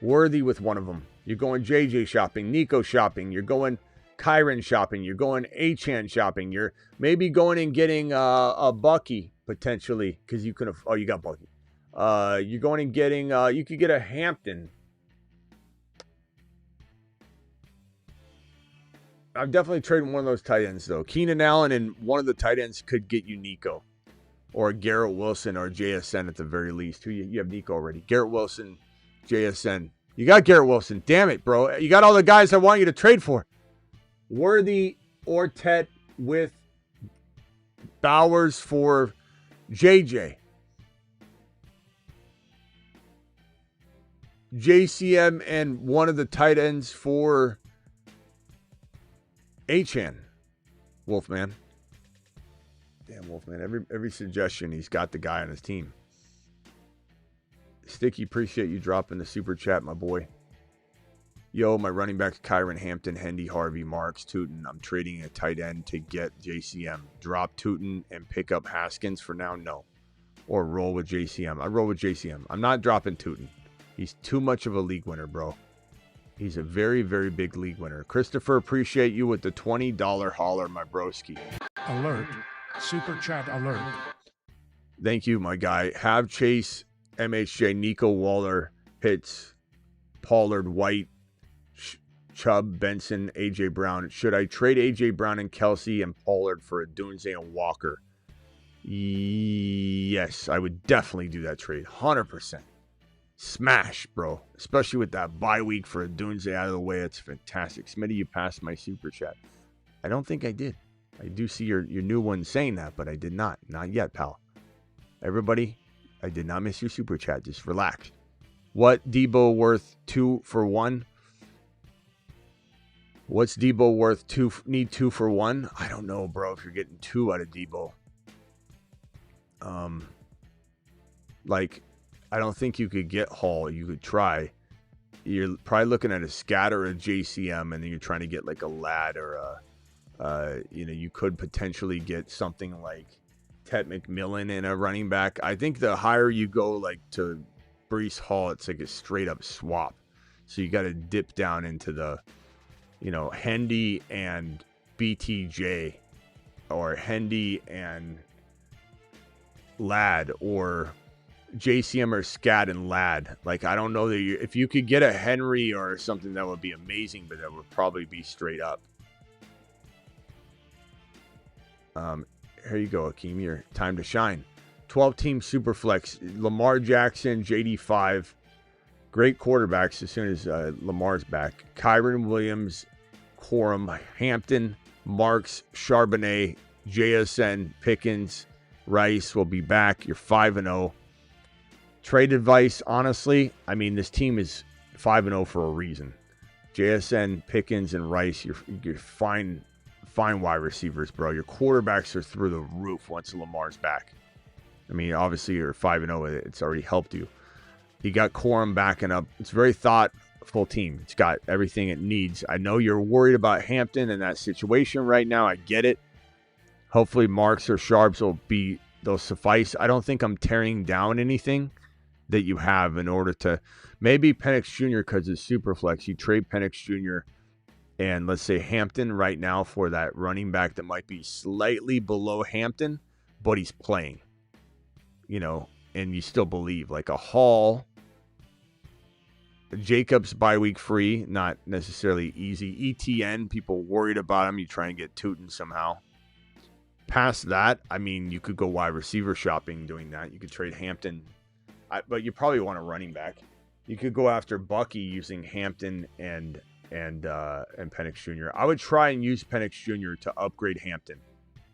Worthy with one of them. You're going JJ shopping, Nico shopping. You're going Kyron shopping. You're going Achan shopping. You're maybe going and getting a Bucky potentially, because you could have. Oh, you got Bucky. You're going and getting. You could get a Hampton. I'm definitely trading one of those tight ends though. Keenan Allen and one of the tight ends could get you Nico, or Garrett Wilson, or JSN at the very least. Who you have Nico already? Garrett Wilson, JSN. You got Garrett Wilson. Damn it, bro. You got all the guys I want you to trade for. Worthy or Tet with Bowers for JJ. JCM and one of the tight ends for Achan. Wolfman. Damn, Wolfman. Every suggestion, he's got the guy on his team. Sticky, appreciate you dropping the super chat, my boy. Yo, my running backs, Kyron, Hampton, Hendy, Harvey, Marks, Tootin. I'm trading a tight end to get JCM. Drop Tootin and pick up Haskins for now? No. Or roll with JCM. I roll with JCM. I'm not dropping Tootin. He's too much of a league winner, bro. He's a very, very big league winner. Christopher, appreciate you with the $20 holler, my broski. Alert. Super chat alert. Thank you, my guy. Have Chase, MHJ, Nico Waller, Pitts, Pollard, White, Chubb, Benson, A.J. Brown. Should I trade A.J. Brown and Kelsey and Pollard for a Dunze and Walker? Yes, I would definitely do that trade. 100%. Smash, bro. Especially with that bye week for a Dunze out of the way. It's fantastic. Smitty, you passed my super chat. I don't think I did. I do see your new one saying that, but I did not. Not yet, pal. Everybody, I did not miss your super chat. Just relax. What Debo worth 2 for 1? What's Debo worth? Need 2 for 1? I don't know, bro. If you're getting 2 out of Debo, I don't think you could get Hall. You could try. You're probably looking at a scatter or a JCM, and then you're trying to get like a Lad or you could potentially get something like Ted McMillan in a running back. I think the higher you go, like to Breece Hall, it's like a straight up swap. So you got to dip down into the, Hendy and BTJ, or Hendy and Lad, or JCM or Scat and Lad. Like, I don't know that if you could get a Henry or something, that would be amazing, but that would probably be straight up. Here you go, Akeem. Your time to shine. 12-team Superflex. Lamar Jackson, JD5. Great quarterbacks as soon as Lamar's back. Kyron Williams, Corum, Hampton, Marks, Charbonnet, JSN, Pickens, Rice will be back. You're 5-0. Trade advice, honestly, I mean, this team is 5-0 for a reason. JSN, Pickens, and Rice, you're fine wide receivers, bro. Your quarterbacks are through the roof once Lamar's back. I mean, obviously, you're 5-0. It's already helped you. You got Corum backing up. It's a very thoughtful team. It's got everything it needs. I know you're worried about Hampton and that situation right now. I get it. Hopefully, Marks or Sharps they'll suffice. I don't think I'm tearing down anything that you have in order to maybe Penix Jr. because it's super flex. You trade Penix Jr. and let's say Hampton right now for that running back that might be slightly below Hampton, but he's playing, and you still believe like a Hall. Jacobs bye week free, not necessarily easy. ETN, people worried about him. You try and get Tootin somehow. Past that, I mean, you could go wide receiver shopping doing that. You could trade Hampton, but you probably want a running back. You could go after Bucky using Hampton and Penix Jr. I would try and use Penix Jr. to upgrade Hampton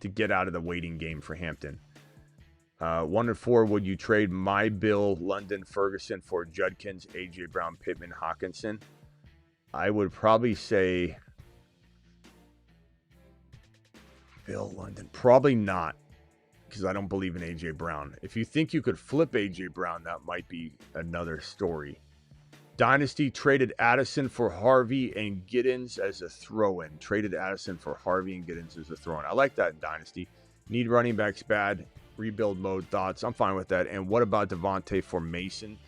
to get out of the waiting game for Hampton. 1 and 4, would you trade my Bill, London, Ferguson for Judkins, A.J. Brown, Pittman, Hawkinson? I would probably say Bill, London. Probably not, because I don't believe in A.J. Brown. If you think you could flip A.J. Brown, that might be another story. Dynasty traded Addison for Harvey and Giddens as a throw-in. Traded Addison for Harvey and Giddens as a throw-in. I like that in Dynasty. Need running backs bad. Rebuild mode thoughts. I'm fine with that. And what about Devontae for Mason?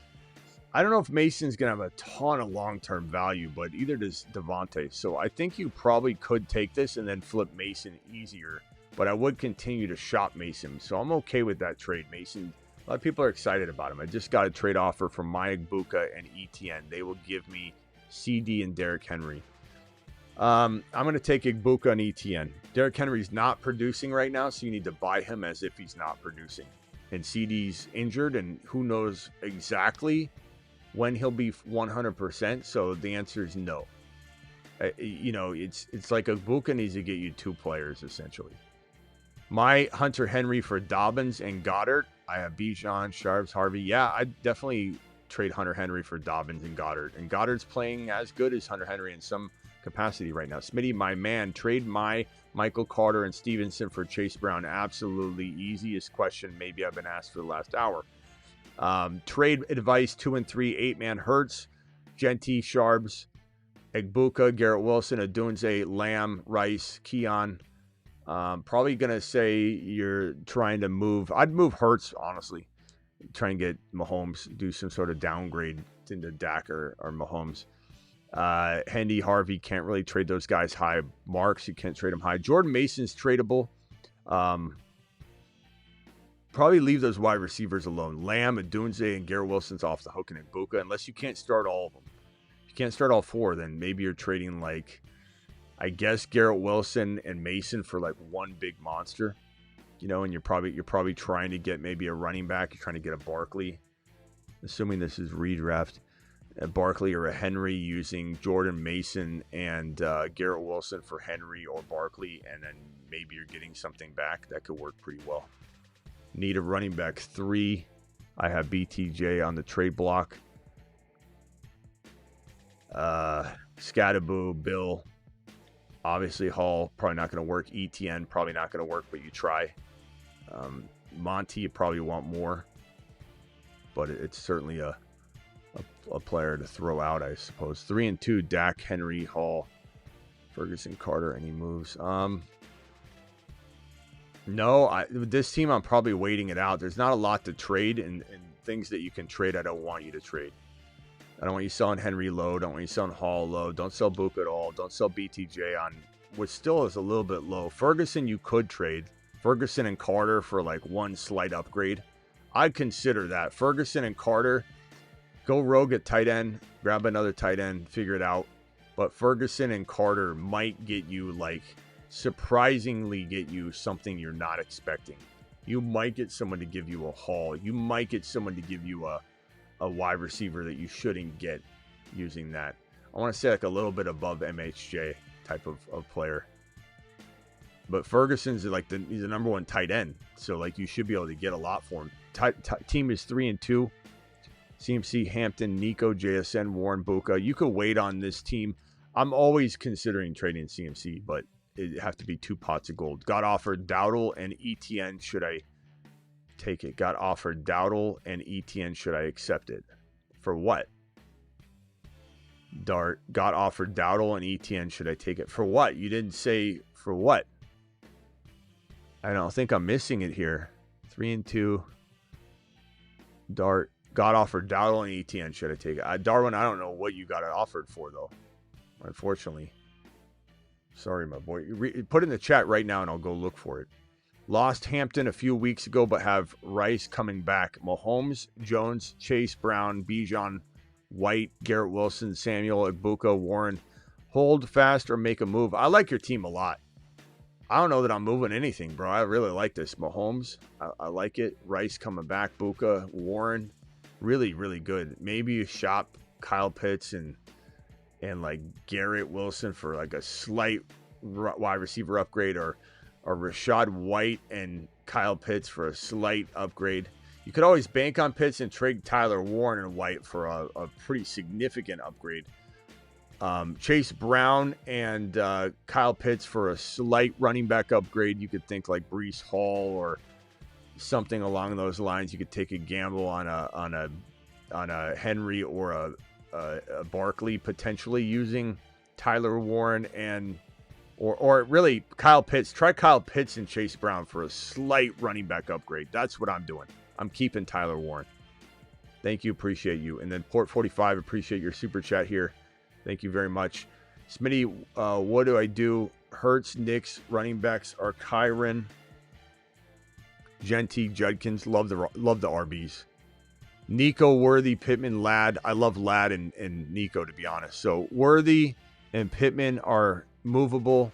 I don't know if Mason's going to have a ton of long-term value, but either does Devontae. So I think you probably could take this and then flip Mason easier. But I would continue to shop Mason. So I'm okay with that trade. Mason, a lot of people are excited about him. I just got a trade offer from Maya Buka and ETN. They will give me CD and Derrick Henry. I'm going to take Igbuka and ETN. Derrick Henry's not producing right now, so you need to buy him as if he's not producing. And CD's injured, and who knows exactly when he'll be 100%. So the answer is no. It's like Igbuka needs to get you 2 players, essentially. My Hunter Henry for Dobbins and Goddard. I have Bijan, Sharps, Harvey. Yeah, I'd definitely trade Hunter Henry for Dobbins and Goddard. And Goddard's playing as good as Hunter Henry in some capacity right now. Smitty, my man, trade my Michael Carter and Stevenson for Chase Brown. Absolutely easiest question maybe I've been asked for the last hour. Trade advice 2 and 3, 8-man Hurts, Genty, Sharps, Egbuka, Garrett Wilson, Odunze, Lamb, Rice, Keon. Probably going to say you're trying to move. I'd move Hurts, honestly. Try and get Mahomes, do some sort of downgrade into Dak or Mahomes. Hendy, Harvey, can't really trade those guys high. Marks, you can't trade them high. Jordan Mason's tradable. Probably leave those wide receivers alone. Lamb, Odunze, and Garrett Wilson's off the hook, and Egbuka, unless you can't start all of them. If you can't start all four, then maybe you're trading, like, I guess Garrett Wilson and Mason for like one big monster, and you're probably trying to get maybe a running back. You're trying to get a Barkley, assuming this is redraft, a Barkley or a Henry, using Jordan Mason and Garrett Wilson for Henry or Barkley, and then maybe you're getting something back that could work pretty well. Need a running back 3. I have BTJ on the trade block. Scattaboo, Bill. Obviously, Hall, probably not going to work. ETN, probably not going to work, but you try. Monty, you probably want more. But it's certainly a player to throw out, I suppose. 3 and 2, Dak, Henry, Hall, Ferguson, Carter, any moves? No, with this team, I'm probably waiting it out. There's not a lot to trade, and things that you can trade, I don't want you to trade. I don't want you selling Henry low. Don't want you selling Hall low. Don't sell Book at all. Don't sell BTJ on what still is a little bit low. Ferguson, you could trade. Ferguson and Carter for like one slight upgrade. I'd consider that. Ferguson and Carter, go rogue at tight end. Grab another tight end. Figure it out. But Ferguson and Carter might get you, like, surprisingly get you something you're not expecting. You might get someone to give you a Hall. You might get someone to give you a wide receiver that you shouldn't get using that. I want to say like a little bit above MHJ type of player. But Ferguson's like he's the number 1 tight end. So like you should be able to get a lot for him. Team is 3 and 2. CMC, Hampton, Nico, JSN, Warren, Buka. You could wait on this team. I'm always considering trading CMC, but it'd have to be 2 pots of gold. Got offered Dowdle and ETN. Should I take it? Got offered Dowdle and ETN. Should I accept it? For what? Dart. Got offered Dowdle and ETN. Should I take it? For what? You didn't say for what. I don't think I'm missing it here. 3 and 2. Dart. Got offered Dowdle and ETN. Should I take it? Darwin, I don't know what you got it offered for, though. Unfortunately. Sorry, my boy. Put it in the chat right now, and I'll go look for it. Lost Hampton a few weeks ago, but have Rice coming back. Mahomes, Jones, Chase, Brown, Bijan, White, Garrett Wilson, Samuel, Egbuka, Warren. Hold fast or make a move. I like your team a lot. I don't know that I'm moving anything, bro. I really like this. Mahomes, I like it. Rice coming back. Buka, Warren, really, really good. Maybe you shop Kyle Pitts and like Garrett Wilson for like a slight wide receiver upgrade, or Rashad White and Kyle Pitts for a slight upgrade. You could always bank on Pitts and trade Tyler Warren and White for a pretty significant upgrade. Chase Brown and Kyle Pitts for a slight running back upgrade. You could think like Breece Hall or something along those lines. You could take a gamble on a Henry or a Barkley, potentially using Tyler Warren and or really Kyle Pitts. Try Kyle Pitts and Chase Brown for a slight running back upgrade. That's what I'm doing. I'm keeping Tyler Warren. Thank you. Appreciate you. And then Port 45, appreciate your super chat here. Thank you very much. Smitty, what do I do? Hurts, Knicks, running backs are Kyron, Genty, Judkins. Love the RBs. Nico, Worthy, Pittman, Ladd. I love Ladd and Nico, to be honest. So Worthy and Pittman are movable.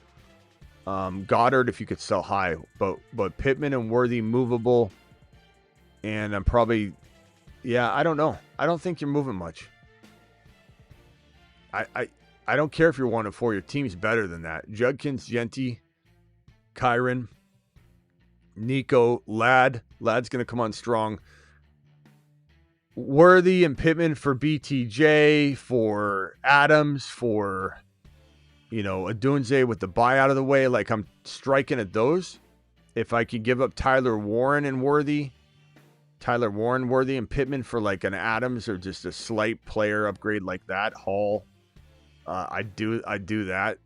Goddard, if you could sell high, but Pittman and Worthy movable. And I'm probably, I don't know. I don't think you're moving much. I don't care if you're 1 and 4. Your team's better than that. Judkins, Genty, Kyron, Nico, Ladd. Ladd's going to come on strong. Worthy and Pittman for BTJ, for Adams, for, Odunze with the buy out of the way. Like, I'm striking at those. If I could give up Tyler Warren, Worthy, and Pittman for like an Adams or just a slight player upgrade like that, Hall, I do that.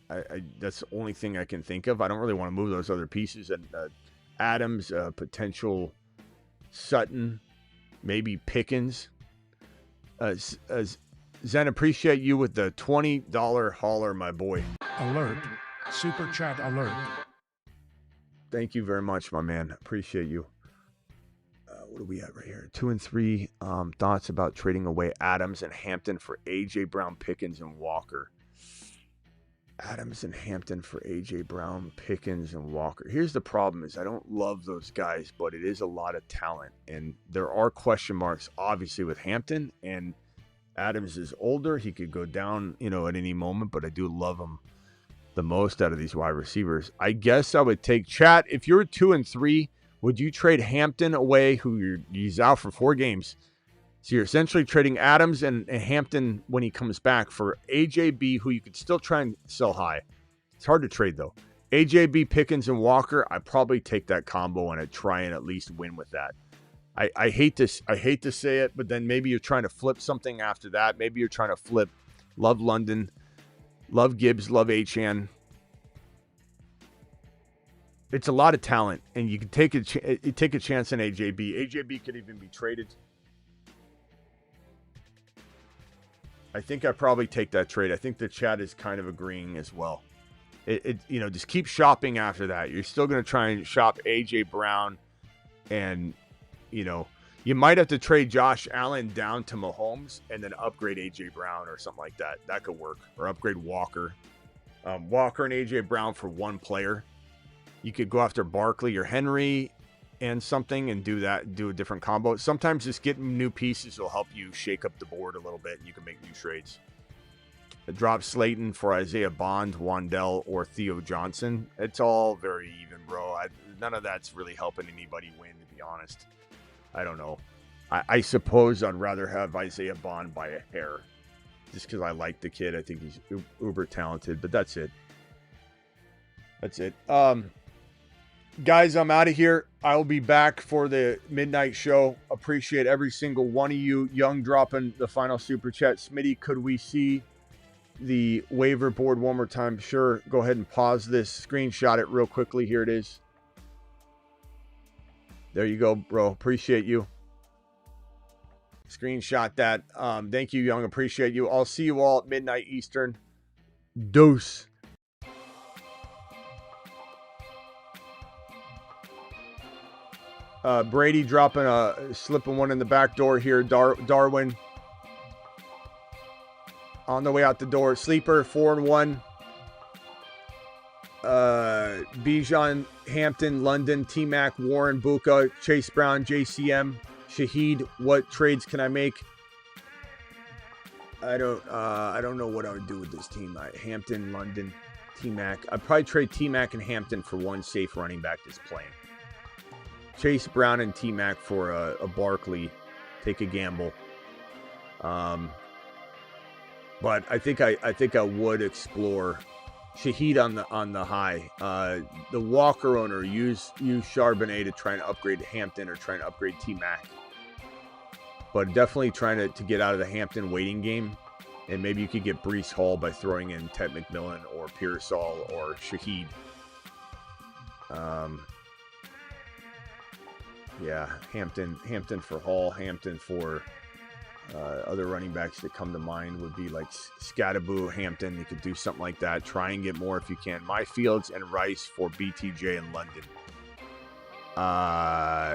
I that's the only thing I can think of. I don't really want to move those other pieces. And Adams, potential Sutton, maybe Pickens. Zen, appreciate you with the $20 hauler, my boy. Alert. Super chat alert. Thank you very much, my man. Appreciate you. What are we at right here? 2 and 3 thoughts about trading away Adams and Hampton for A.J. Brown, Pickens, and Walker. Adams and Hampton for A.J. Brown, Pickens, and Walker. Here's the problem is I don't love those guys, but it is a lot of talent. And there are question marks, obviously, with Hampton. And Adams is older. He could go down, at any moment. But I do love him the most out of these wide receivers. I guess I would take chat. If you're 2 and 3, would you trade Hampton away, he's out for 4 games? So you're essentially trading Adams and Hampton when he comes back for AJB, who you could still try and sell high. It's hard to trade, though. AJB, Pickens, and Walker, I probably take that combo and I'd try and at least win with that. I hate to say it, but then maybe you're trying to flip something after that. Maybe you're trying to flip love London, love Gibbs, love Achane. It's a lot of talent, and you can take a chance on AJB. AJB could even be traded. I think I probably take that trade. I think the chat is kind of agreeing as well. Just keep shopping after that. You're still going to try and shop AJ Brown, and you might have to trade Josh Allen down to Mahomes and then upgrade AJ Brown or something like that. That could work. Or upgrade Walker. Walker and AJ Brown for one player. You could go after Barkley or Henry and something and do a different combo. Sometimes just getting new pieces will help you shake up the board a little bit and you can make new trades. Drop Slayton for Isaiah Bond, Wandell, or Theo Johnson. It's all very even, bro. None of that's really helping anybody win, to be honest. I don't know. I suppose I'd rather have Isaiah Bond by a hair just because I like the kid. I think he's uber talented, but that's it. Guys, I'm out of here. I will be back for the midnight show. Appreciate every single one of you. Young dropping the final super chat. Smitty, could we see the waiver board one more time? Sure. Go ahead and pause this. Screenshot it real quickly. Here it is. There you go, bro. Appreciate you. Screenshot that. Thank you, Young. Appreciate you. I'll see you all at midnight Eastern. Deuce. Brady slipping one in the back door here. Darwin on the way out the door. Sleeper 4-1. Bijan, Hampton, London, T-Mac, Warren, Buka, Chase Brown, JCM, Shaheed. What trades can I make? I don't know what I would do with this team. Hampton, London, T-Mac. I'd probably trade T-Mac and Hampton for one safe running back that's playing. Chase Brown and T-Mac for a Barkley. Take a gamble. But I think I would explore Shaheed on the high. The Walker owner use Charbonnet to try and upgrade Hampton or try and upgrade T-Mac. But definitely trying to get out of the Hampton waiting game. And maybe you could get Breece Hall by throwing in Ted McMillan or Pearsall or Shaheed. Yeah, Hampton for Hall, Hampton for other running backs that come to mind would be like Scattaboo, Hampton. You could do something like that. Try and get more if you can. My Fields and Rice for BTJ in London.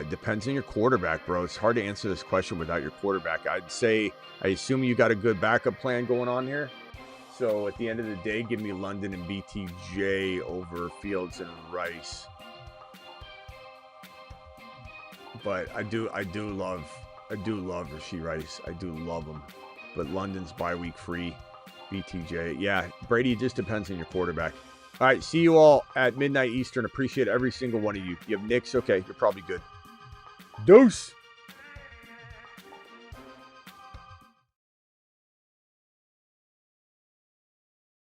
Depends on your quarterback, bro. It's hard to answer this question without your quarterback. I assume you got a good backup plan going on here. So at the end of the day, give me London and BTJ over Fields and Rice. But I do love Rashee Rice. I do love him. But London's bye week free. BTJ. Yeah, Brady, it just depends on your quarterback. All right, see you all at midnight Eastern. Appreciate every single one of you. You have Knicks? Okay, you're probably good. Deuce.